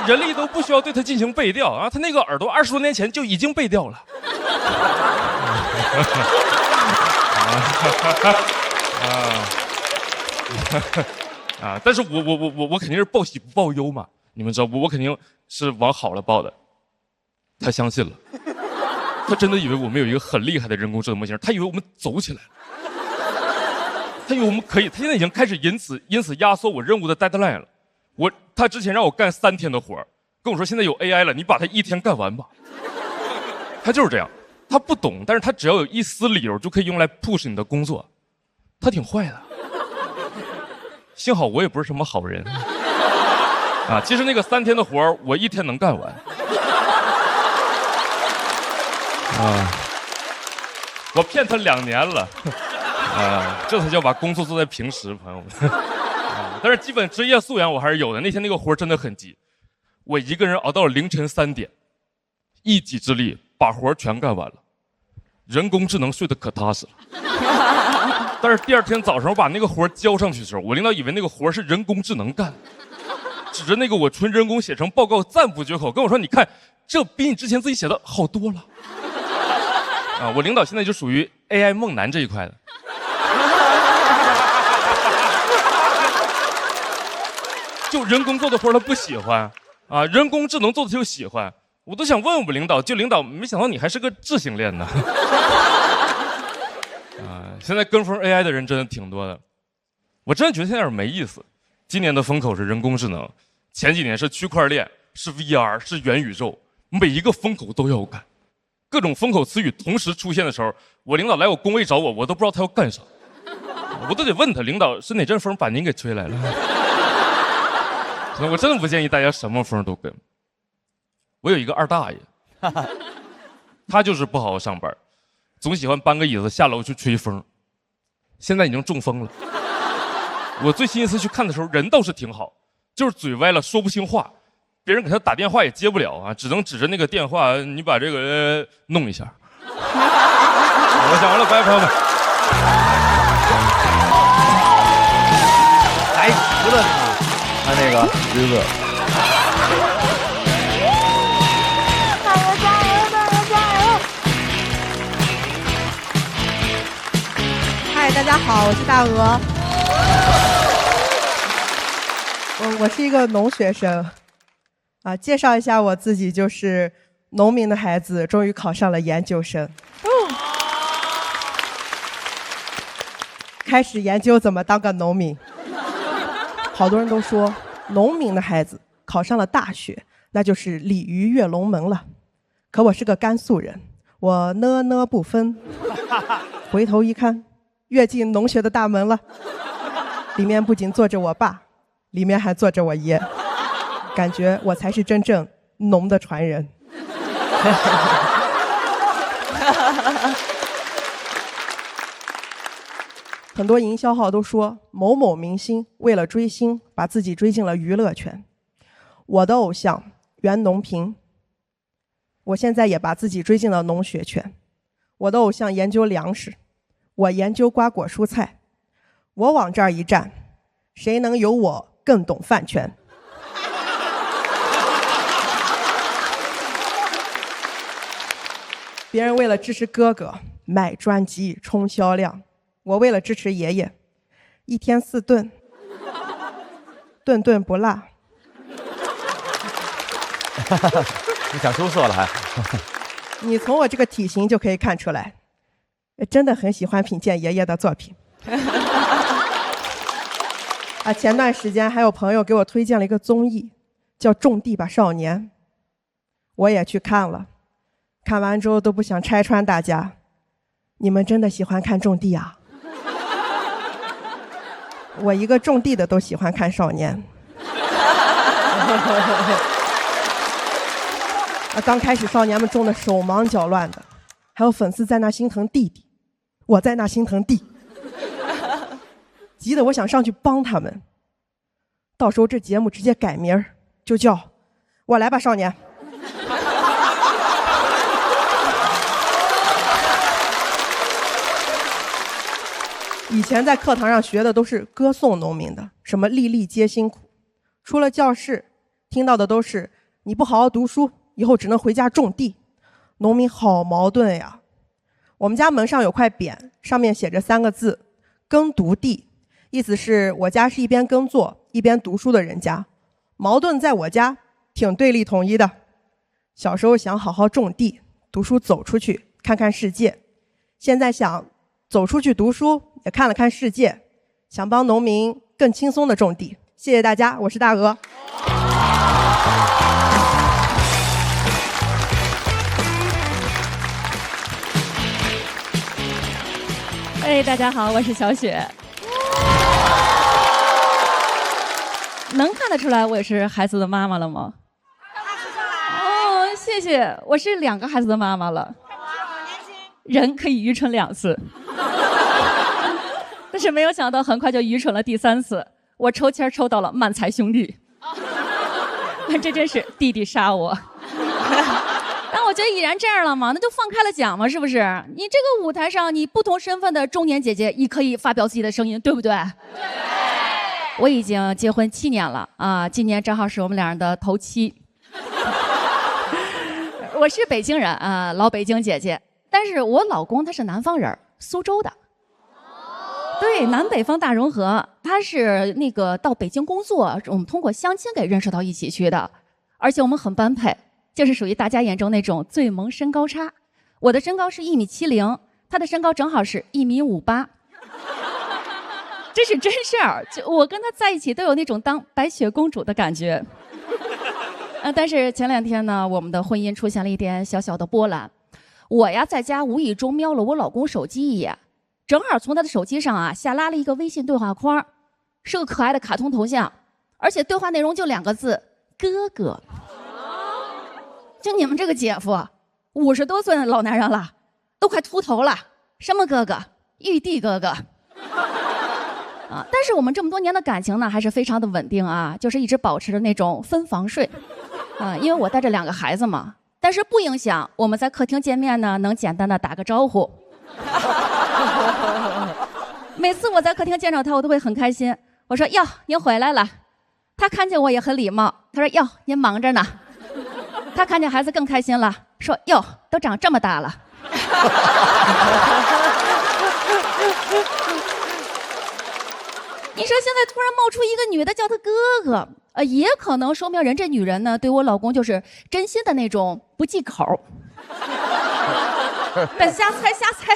人力都不需要对他进行背调他那个耳朵20多年前就已经背调了。但是我肯定是报喜不报忧嘛，你们知道我肯定是往好了报的。他相信了，他真的以为我们有一个很厉害的人工智能模型，他以为我们走起来了。他有我们可以，他现在已经开始因此压缩我任务的 deadline 了。他之前让我干3天的活，跟我说现在有 AI 了，你把它1天干完吧。他就是这样，他不懂，但是他只要有一丝理由就可以用来 push 你的工作，他挺坏的。幸好我也不是什么好人啊，其实那个3天的活我1天能干完。啊，我骗他2年了。这才叫把工作做在平时，朋友们。但是基本职业素养我还是有的。那天那个活真的很急，我一个人熬到了凌晨3点，一己之力把活全干完了。人工智能睡得可踏实了。但是第2天早上我把那个活交上去的时候，我领导以为那个活是人工智能干的，指着那个我纯人工写成报告赞不绝口，跟我说：“你看，这比你之前自己写的好多了。”我领导现在就属于 AI 梦男这一块的。就人工做的活他不喜欢啊，人工智能做的他就喜欢。我都想问我们领导，就领导没想到你还是个智性恋呢。现在跟风 AI 的人真的挺多的，我真的觉得现在有点没意思。今年的风口是人工智能，前几年是区块链，是 VR， 是元宇宙，每一个风口都要干。各种风口词语同时出现的时候，我领导来我工位找我，我都不知道他要干啥，我都得问他，领导是哪阵风把您给吹来了？我真的不建议大家什么风都跟。我有一个二大爷，他就是不好好上班，总喜欢搬个椅子下楼去吹风，现在已经中风了。我最新一次去看的时候，人倒是挺好，就是嘴歪了，说不清话，别人给他打电话也接不了啊，只能指着那个电话，你把这个弄一下。我讲完了，拜拜，朋友们。来服了他那个橘子。嗨，大家好，我是大鹅。我是一个农学生，介绍一下我自己，就是农民的孩子，终于考上了研究生。开始研究怎么当个农民。好多人都说，农民的孩子考上了大学，那就是鲤鱼跃龙门了。可我是个甘肃人，我呢不分。回头一看，跃进农学的大门了，里面不仅坐着我爸，里面还坐着我爷，感觉我才是真正农的传人。很多营销号都说某某明星为了追星把自己追进了娱乐圈，我的偶像袁隆平，我现在也把自己追进了农学圈。我的偶像研究粮食，我研究瓜果蔬菜，我往这儿一站，谁能有我更懂饭圈？别人为了支持哥哥买专辑冲销量，我为了支持爷爷，1天4顿，顿顿不落。你想收缩了还？你从我这个体型就可以看出来，真的很喜欢品鉴爷爷的作品。前段时间还有朋友给我推荐了一个综艺，叫《种地吧少年》，我也去看了，看完之后都不想拆穿大家，你们真的喜欢看种地啊？我一个种地的都喜欢看少年。刚开始少年们种的手忙脚乱的，还有粉丝在那心疼弟弟，我在那心疼地，急得我想上去帮他们。到时候这节目直接改名就叫我来吧少年。以前在课堂上学的都是歌颂农民的，什么粒粒皆辛苦，出了教室听到的都是你不好好读书，以后只能回家种地。农民好矛盾呀。我们家门上有块匾，上面写着3个字，耕读地，意思是我家是一边耕作一边读书的人家。矛盾在我家挺对立统一的。小时候想好好种地，读书走出去看看世界，现在想走出去读书也看了看世界，想帮农民更轻松的种地。谢谢大家，我是大鹅。哎，大家好，我是小雪。能看得出来我也是孩子的妈妈了吗？哦，谢谢，我是2个孩子的妈妈了。人可以愚蠢2次，但是没有想到很快就愚蠢了第3次。我抽签抽到了漫才兄弟，这真是弟弟杀我。但我觉得已然这样了嘛，那就放开了讲嘛，是不是？你这个舞台上，你不同身份的中年姐姐，也可以发表自己的声音，对不对？对。我已经结婚7年了啊，今年正好是我们2人的头七。我是北京人啊，老北京姐姐，但是我老公他是南方人，苏州的。对，南北方大融合，他是那个到北京工作，我们通过相亲给认识到一起去的，而且我们很般配。就是属于大家眼中那种最萌身高差，我的身高是1.70米，他的身高正好是1.58米，这是真事儿。就我跟他在一起都有那种当白雪公主的感觉。但是前2天呢，我们的婚姻出现了一点小小的波澜。我呀在家无意中瞄了我老公手机一眼，正好从他的手机上啊下拉了一个微信对话框，是个可爱的卡通头像，而且对话内容就2个字：哥哥。就你们这个姐夫，50多岁的老男人了，都快秃头了，什么哥哥，玉帝哥哥啊！但是我们这么多年的感情呢，还是非常的稳定啊，就是一直保持着那种分房睡啊，因为我带着2个孩子嘛，但是不影响我们在客厅见面呢，能简单的打个招呼。每次我在客厅见着他，我都会很开心。我说哟，您回来了。他看见我也很礼貌，他说哟，您忙着呢。他看见孩子更开心了，说哟，都长这么大了。你说现在突然冒出一个女的叫他哥哥，也可能说明人这女人呢对我老公就是真心的那种不忌口。但瞎猜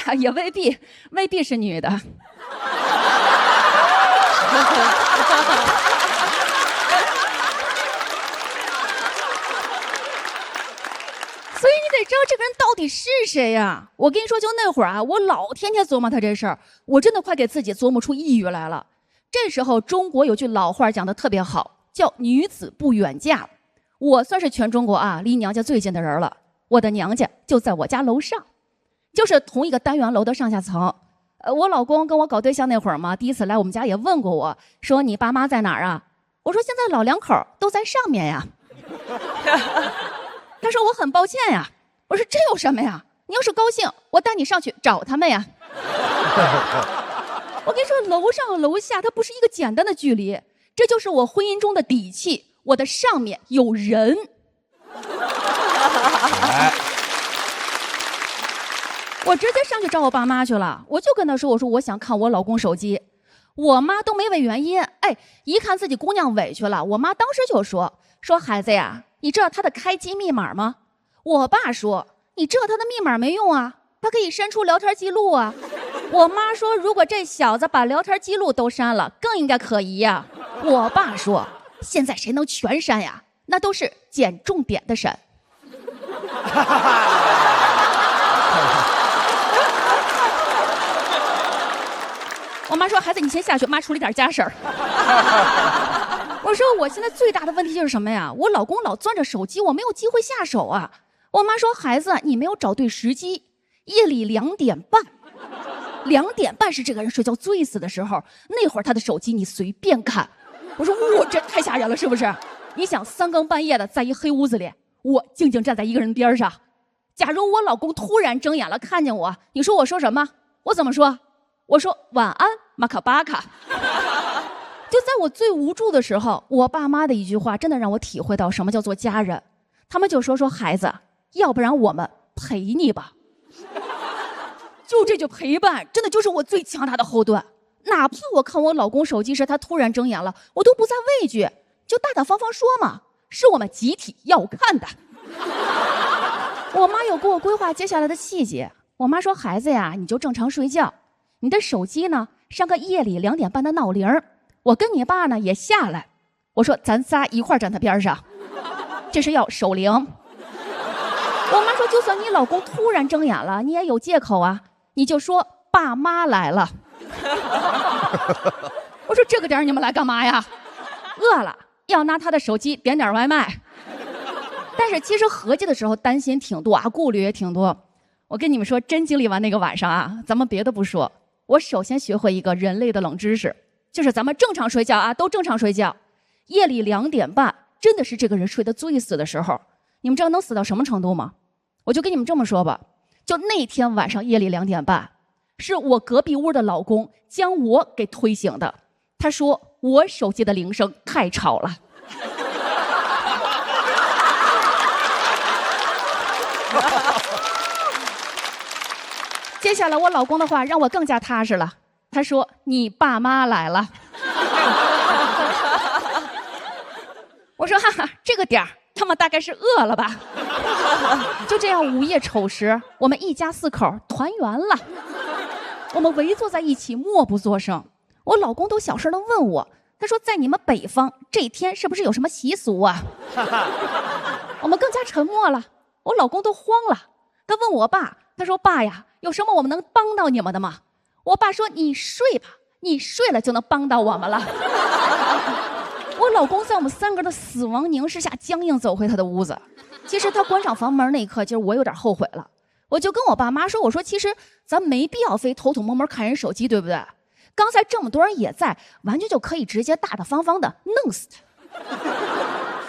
啊，也未必是女的。所以你得知道这个人到底是谁呀？我跟你说，就那会儿啊，我老天天琢磨他这事儿，我真的快给自己琢磨出抑郁来了。这时候中国有句老话讲得特别好，叫女子不远嫁。我算是全中国啊离娘家最近的人了，我的娘家就在我家楼上，就是同一个单元楼的上下层。我老公跟我搞对象那会儿嘛，第一次来我们家也问过我，说你爸妈在哪儿啊？我说现在老2口都在上面呀。他说我很抱歉呀。我说这有什么呀？你要是高兴，我带你上去找他们呀。我跟你说，楼上楼下它不是一个简单的距离，这就是我婚姻中的底气。我的上面有人。我直接上去找我爸妈去了，我就跟他说，我说我想看我老公手机。我妈都没问原因，一看自己姑娘委屈了，我妈当时就说孩子呀，你知道他的开机密码吗？我爸说你知道他的密码没用啊，他可以删除聊天记录啊。我妈说如果这小子把聊天记录都删了，更应该可疑呀。我爸说现在谁能全删呀？那都是捡重点的删。我妈说孩子你先下去，妈处理点家事儿。我说我现在最大的问题就是什么呀？我老公老攥着手机，我没有机会下手啊。我妈说孩子你没有找对时机，夜里2点半，2点半是这个人睡觉最死的时候，那会儿他的手机你随便看。我说我这太吓人了，是不是？你想3更半夜的在一黑屋子里，我静静站在一个人边上，假如我老公突然睁眼了看见我，你说我说什么？我怎么说？我说晚安马卡巴卡。就在我最无助的时候，我爸妈的一句话真的让我体会到什么叫做家人。他们就说孩子，要不然我们陪你吧。就这句陪伴真的就是我最强大的后盾。哪怕我看我老公手机时他突然睁眼了，我都不再畏惧，就大大方方说嘛，是我们集体要看的。我妈有给我规划接下来的细节。我妈说孩子呀，你就正常睡觉，你的手机呢上个夜里2点半的闹铃，我跟你爸呢也下来，我说咱仨一块站他边上，这是要守灵。我妈说就算你老公突然睁眼了，你也有借口啊，你就说爸妈来了。我说这个点你们来干嘛呀？饿了要拿他的手机点点外卖。但是其实合计的时候担心挺多啊，顾虑也挺多。我跟你们说，真经历完那个晚上啊，咱们别的不说，我首先学会一个人类的冷知识，就是咱们正常睡觉啊，都正常睡觉，夜里2点半真的是这个人睡得最死的时候。你们知道能死到什么程度吗？我就跟你们这么说吧，就那天晚上夜里2点半，是我隔壁屋的老公将我给推醒的。他说我手机的铃声太吵了。接下来我老公的话让我更加踏实了，他说你爸妈来了。我说哈哈，这个点儿他们大概是饿了吧。就这样午夜丑时，我们一家4口团圆了，我们围坐在一起默不作声。我老公都小声的问我，他说在你们北方这一天是不是有什么习俗啊？我们更加沉默了，我老公都慌了，他问我爸，他说爸呀，有什么我们能帮到你们的吗？我爸说你睡吧，你睡了就能帮到我们了。我老公在我们3个的死亡凝视下僵硬走回他的屋子。其实他关上房门那一刻，其实我有点后悔了。我就跟我爸妈说，我说其实咱没必要非偷偷摸摸看人手机，对不对？刚才这么多人也在，完全就可以直接大大方方的弄死他。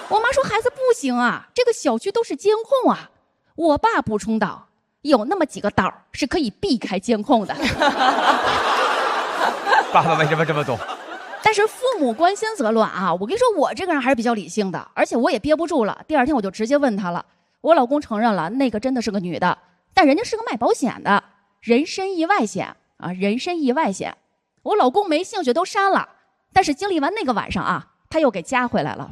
我妈说孩子不行啊，这个小区都是监控啊。我爸补充道，有那么几个道是可以避开监控的。爸爸为什么这么懂？但是父母关心则乱啊！我跟你说，我这个人还是比较理性的，而且我也憋不住了。第2天我就直接问他了。我老公承认了，那个真的是个女的，但人家是个卖保险的，人身意外险啊，人身意外险。我老公没兴趣都删了，但是经历完那个晚上啊，他又给加回来了。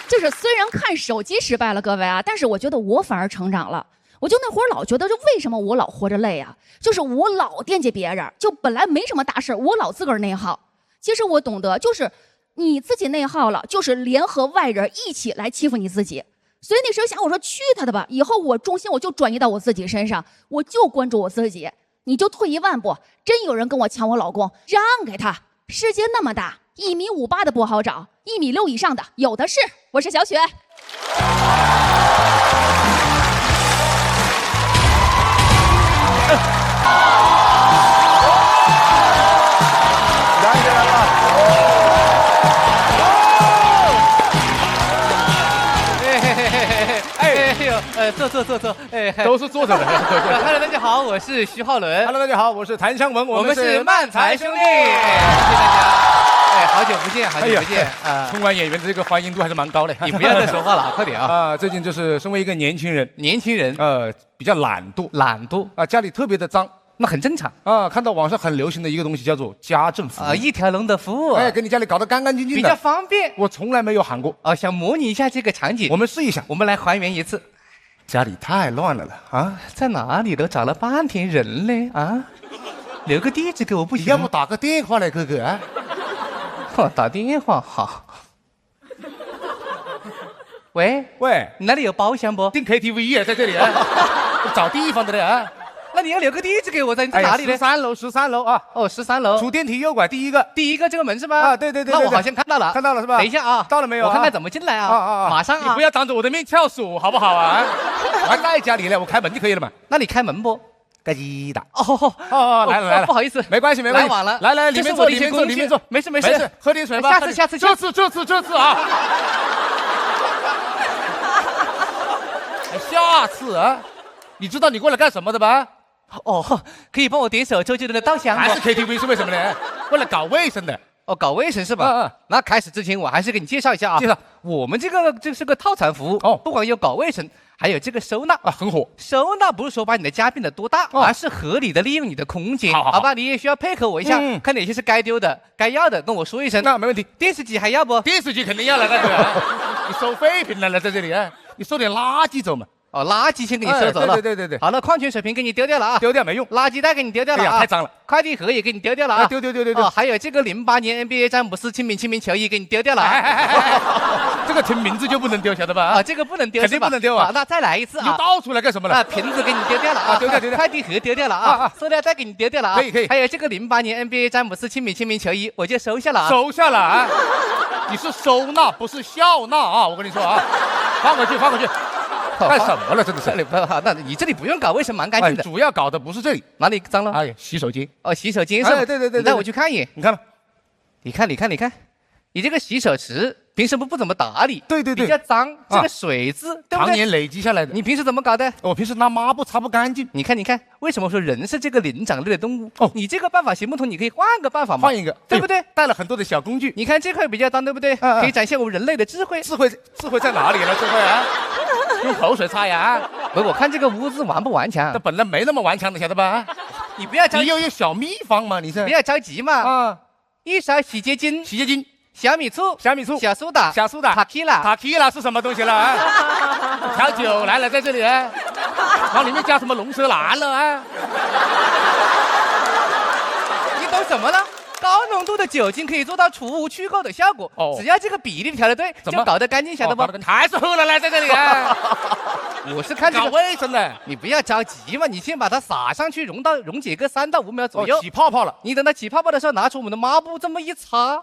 就是虽然看手机失败了，各位啊，但是我觉得我反而成长了。我就那会儿老觉得，就为什么我老活着累啊？就是我老惦记别人，就本来没什么大事，我老自个儿内耗。其实我懂得，就是你自己内耗了，就是联合外人一起来欺负你自己。所以那时候想，我说去他的吧，以后我重心我就转移到我自己身上，我就关注我自己。你就退1万步，真有人跟我抢我老公，让给他。世界那么大，1.58米的不好找，1.6米以上的有的是。我是小雪。坐，都是坐着的。Hello， 大家好，我是徐浩伦。Hello， 大家好，我是谭湘文，我们是漫才兄弟。谢谢大家。好久不见，好久不见啊！春晚演员的这个欢迎度还是蛮高的。你不要再说话了，快点啊！最近就是身为一个年轻人，比较懒惰啊，家里特别的脏。那很正常啊！看到网上很流行的一个东西叫做家政服啊，一条龙的服务，给你家里搞得干干净净的，比较方便。我从来没有喊过啊，想模拟一下这个场景，我们试一下，我们来还原一次。家里太乱了啊，在哪里都找了半天人嘞啊，留个地址给我不行？要不打个电话来，哥哥啊？打电话好。喂，你那里有包厢不？订 KTV 啊，在这里啊，找地方的了啊。那你要留个地址给我，在哪里呢？13楼啊！哦，13楼。出电梯右拐，第一个这个门是吗？啊，对。那我好像看到了是吧？等一下啊，到了没有？我看看怎么进来啊！马上啊！你不要当着我的面跳数，好不好啊？我还在家里呢，我开门就可以了嘛。那你开门不？该鸡的。哦，来了，不好意思，没关系。来晚了，来，里面坐，没事，喝点水吧。下次，这次啊！下次啊！你知道你过来干什么的吧？哦，可以帮我点首周杰伦的《稻香》还是 KTV 是为什么呢？为了搞卫生的。哦，搞卫生是吧？那开始之前我还是给你介绍一下啊。介绍我们这是个套餐服务哦，不光有搞卫生，还有这个收纳啊，很火。收纳不是说把你的家变得多大，而是合理的利用你的空间。好吧，你也需要配合我一下，看哪些是该丢的、该要的，跟我说一声。那没问题。电视机还要不？电视机肯定要了，大哥。你收废品来了，在这里啊！你收点垃圾走嘛。哦，垃圾先给你收走了。对。好了，矿泉水瓶给你丢掉了啊，丢掉没用。垃圾袋给你丢掉了啊，太脏了。快递盒也给你丢掉了啊，丢。哦，还有这个08年 NBA 詹姆斯亲民球衣给你丢掉了啊。这个听名字就不能丢，晓得吧？啊，这个不能丢，肯定不能丢啊。那再来一次啊！你倒出来干什么了？啊，瓶子给你丢掉了啊，丢掉。快递盒丢掉了啊，塑料袋给你丢掉了啊。可以。还有这个08年 NBA 詹姆斯亲民球衣，我就收下了啊。收下了啊！你是收纳不是笑纳啊！我跟你说啊，放回去。干什么了？真的是。那你这里不用搞卫生，蛮干净的。主要搞的不是这里，哪里脏了？哎，洗手间。哦，洗手间是吧？对。带我去看一眼。你看吧，你看，你这个洗手池平时不怎么打理，对，比较脏，这个水渍对不对？常年累积下来的。你平时怎么搞的？我平时拿抹布擦不干净。你看，为什么说人是这个灵长类的动物？哦，你这个办法行不通，你可以换个办法嘛。换一个，对不对？带了很多的小工具。你看这块比较脏，对不对？可以展现我们人类的智慧。智慧在哪里了？智慧啊！用口水擦呀！不，我看这个污渍顽不顽强？这本来没那么顽强的，晓得吧？你不要着急，你又有小秘方嘛？你是不要着急嘛。啊，一勺洗洁精，小米醋，小苏打，塔 Q 是什么东西了啊？调酒来了，在这里啊，往里面加什么龙舌兰了啊？你懂什么了？高浓度的酒精可以做到除污去垢的效果。哦，只要这个比例调得对，就搞得干净，晓得不？还是喝了来，在这里啊。我是看这个搞卫生的，你不要着急嘛，你先把它撒上去，溶解个3到5秒左右，起泡泡了。你等它起泡泡的时候，拿出我们的抹布这么一擦，哎呦，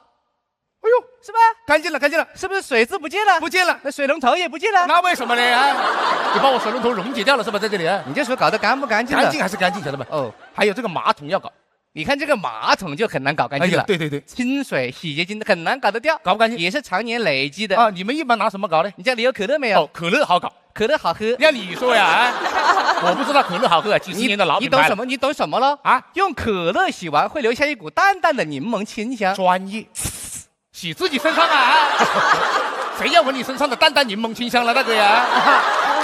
是吧？干净了，是不是水渍不见了？不见了，那水龙头也不见了。那为什么呢？你把我水龙头溶解掉了是吧？在这里，你这水搞得干不干净？干净还是干净，晓得吧？哦，还有这个马桶要搞。你看这个马桶就很难搞干净了。对，清水洗洁精很难搞得掉，搞不干净，也是常年累积的啊。你们一般拿什么搞呢？你家里有可乐没有？哦，可乐好搞，可乐好喝。要你说呀，我不知道可乐好喝啊，几10年的老品牌。你懂什么了啊？用可乐洗完会留下一股淡淡的柠檬清香。专业，洗自己身上啊？谁要闻你身上的淡淡柠檬清香了那个呀？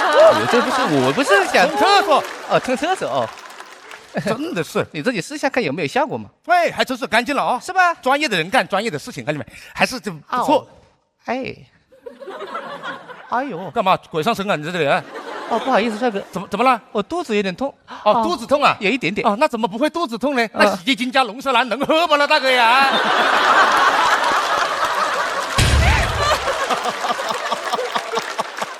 我不是想冲厕所哦，冲厕所哦。真的是，你自己试下看有没有效果嘛？对，还真是干净了啊，是吧？专业的人干专业的事情，看见没？还是不错。哎呦，干嘛鬼上身啊？你在这里啊？哦，不好意思，帅哥，怎么了？我肚子有点痛。哦，肚子痛啊？有一点点。哦，那怎么不会肚子痛呢？那洗洁精加龙舌兰能喝不了，大哥呀？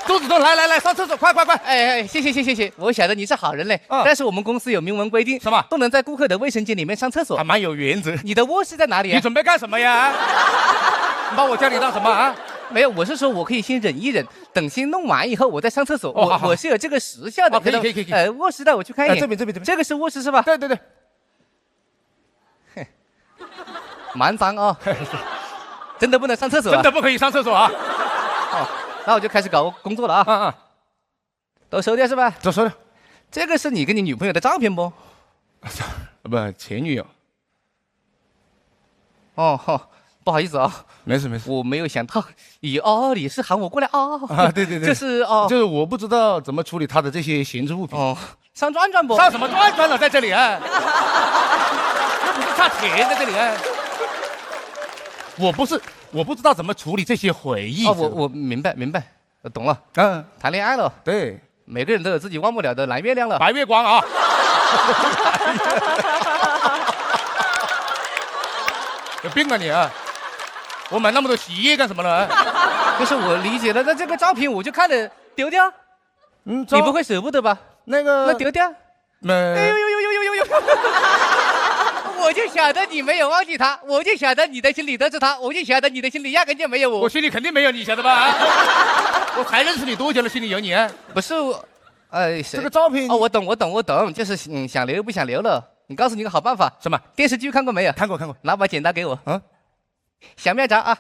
肚子痛，来上厕所，快！哎，谢谢，我晓得你是好人嘞。但是我们公司有明文规定，什么？不能在顾客的卫生间里面上厕所，还蛮有原则。你的卧室在哪里？你准备干什么呀？你把我叫你当什么啊？没有，我是说我可以先忍一忍，等先弄完以后我再上厕所。我是有这个时效的。可以。卧室带我去看一眼。这边，这个是卧室是吧？对。蛮脏啊，真的不能上厕所。真的不可以上厕所啊。哦，那我就开始搞工作了啊。都收掉是吧？都收掉。这个是你跟你女朋友的照片不？不，前女友。哦，不好意思啊。没事，我没有想到你是喊我过来啊？对，就是我不知道怎么处理他的这些闲置物品。哦，上转转不？上什么转了，在这里啊？那不是差钱在这里啊？我不知道怎么处理这些回忆。我明白，我懂了。谈恋爱了，对，每个人都有自己忘不了的蓝月亮了，白月光啊。有病啊你啊！我买那么多洗衣液干什么了？不是我理解了，那这个照片我就看了丢掉。你不会舍不得吧？那丢掉。哎呦！我就晓得你没有忘记他，我就晓得你的心里都是他，我就晓得你的心里压根就没有我。我心里肯定没有你，晓得吧？我才认识你多久了，心里有你？不是，这个照片我懂，就是想留不想留了。你告诉你个好办法，什么？电视剧看过没有？看过。拿把剪刀给我。小妙招啊！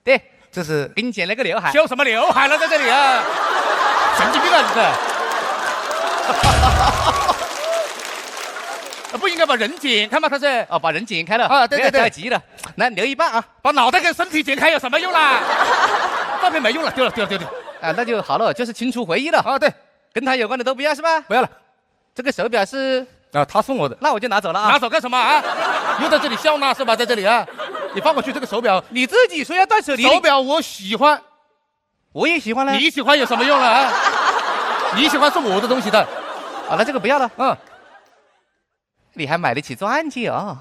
对，这是给你剪了个刘海。修什么刘海了，在这里啊？神经病啊！这不应该把人剪开吗？他是把人剪开了啊！对，着急了，来留一半啊！把脑袋跟身体剪开有什么用啦？照片没用了，丢了啊！那就好了，就是清除回忆了啊！对，跟他有关的都不要是吧？不要了。这个手表是他送我的，那我就拿走了啊！拿走干什么啊？又在这里笑纳是吧？在这里啊！你放过去这个手表，你自己说要断舍离。手表我喜欢，我也喜欢了。你喜欢有什么用了啊？你喜欢是我的东西的。好了，这个不要了。你还买得起钻戒啊？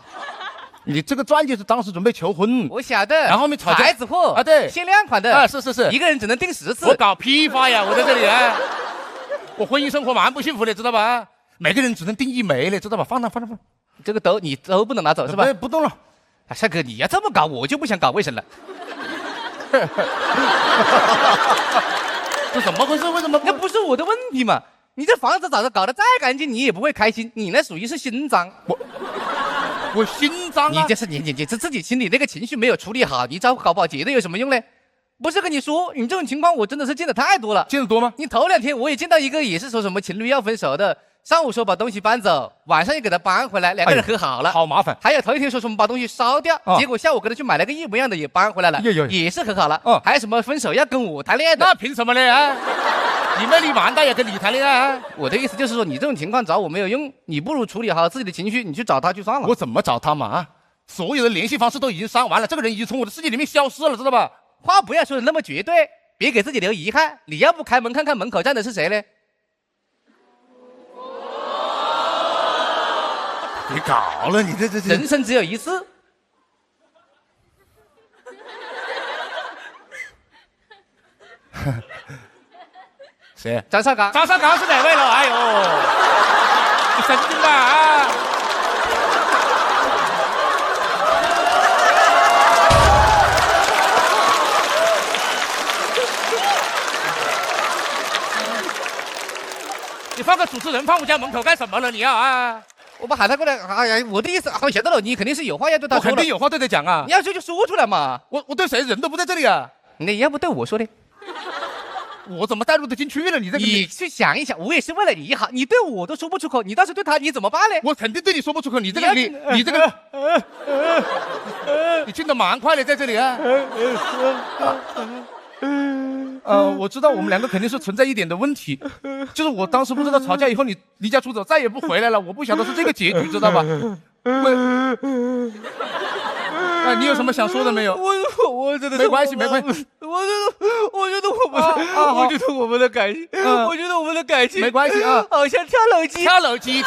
你这个钻戒是当时准备求婚，我晓得。然后面吵架。牌子货啊，对，限量款的啊，是，一个人只能订10次。我搞批发呀，我在这里啊，我婚姻生活蛮不幸福的，知道吧？每个人只能订1枚了，知道吧？放那。这个你都不能拿走是吧？不动了。帅哥，你要这么搞，我就不想搞卫生了。这怎么回事？为什么？那不是我的问题嘛？你这房子早就搞得再干净，你也不会开心。你那属于是心脏。我心脏啊！你这是你这自己心里那个情绪没有处理好，你找搞不好结的有什么用呢？不是跟你说，你这种情况我真的是见的太多了。见得多吗？你头2天我也见到一个，也是说什么情侣要分手的，上午说把东西搬走，晚上又给他搬回来，2个人和好了，好麻烦。还有头1天说什么把东西烧掉，结果下午给他去买了个一模一样的也搬回来了，也是和好了。还有什么分手要跟我谈恋爱的？那凭什么呢？啊，你们离完蛋也跟你谈恋爱啊？我的意思就是说，你这种情况找我没有用，你不如处理好自己的情绪，你去找他去算了。我怎么找他嘛？啊，所有的联系方式都已经删完了，这个人已经从我的世界里面消失了，知道吧？话不要说的那么绝对，别给自己留遗憾。你要不开门看看门口站的是谁呢？别搞了，你这人生只有一次。谁？张绍刚。张绍刚是哪位了？哎呦，你神经吧啊！你放个主持人放我家门口干什么了？你要啊？我把喊他过来。哎呀，我的意思，我晓得了，你肯定是有话要对他说。我肯定有话对他讲啊！你要说就说出来嘛。我对谁？人都不在这里啊！你要不对我说的？我怎么带入得进去了？你去想一想，我也是为了你好，你对我都说不出口，你倒是对他，你怎么办呢？我肯定对你说不出口，你这个你这个，你进得蛮快的，在这里啊。我知道我们2个肯定是存在一点的问题，就是我当时不知道吵架以后你离家出走再也不回来了，我不晓得是这个结局，知道吧？你有什么想说的没有？我真的没关系，没关系。我觉得我们的感情，我觉得我们的感情没关系啊，好像跳楼机。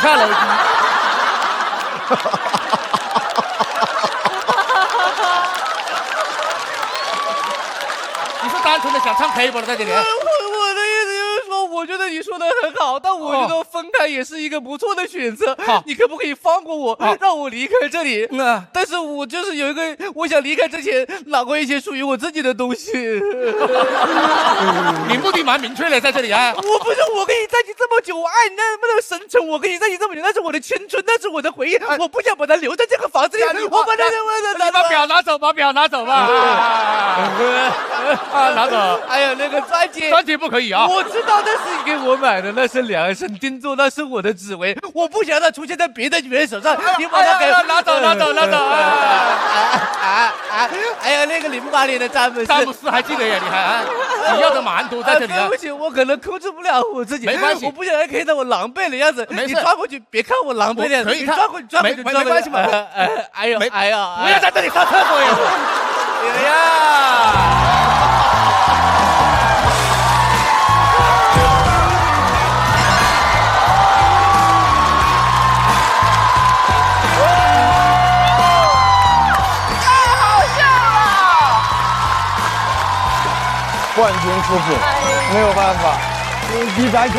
你是单纯的想唱 K 不了在这里？我的意思就是说，我觉得你说的很好，但我觉得分开也是一个不错的选择。你可不可以放过我，让我离开这里？但是我就是有一个，我想离开之前拿过一些属于我自己的东西。你目的蛮明确的，在这里啊。我不是，我跟你在一起这么久，我爱你那么深沉，我跟你在一起这么久，那是我的青春，那是我的回忆，我不想把它留在这个房子里。我把它把表拿走吧，表拿走吧。拿走。哎呀，那个钻戒不可以啊！我知道那是你给我买的，那是量身定做，那是我的指纹，我不想它出现在别的女人手上。你把它给拿走。还有那个08年的詹姆斯还记得呀？你要的蛮多在这里啊！对不起，我可能控制不了我自己。没关系，我不想让看到我狼狈的样子。没事，你转过去，别看我狼狈的样子。可以看，没关系嘛。哎呦，不要在这里上厕所呀！哎呀！冠军夫妇没有办法，比咱强。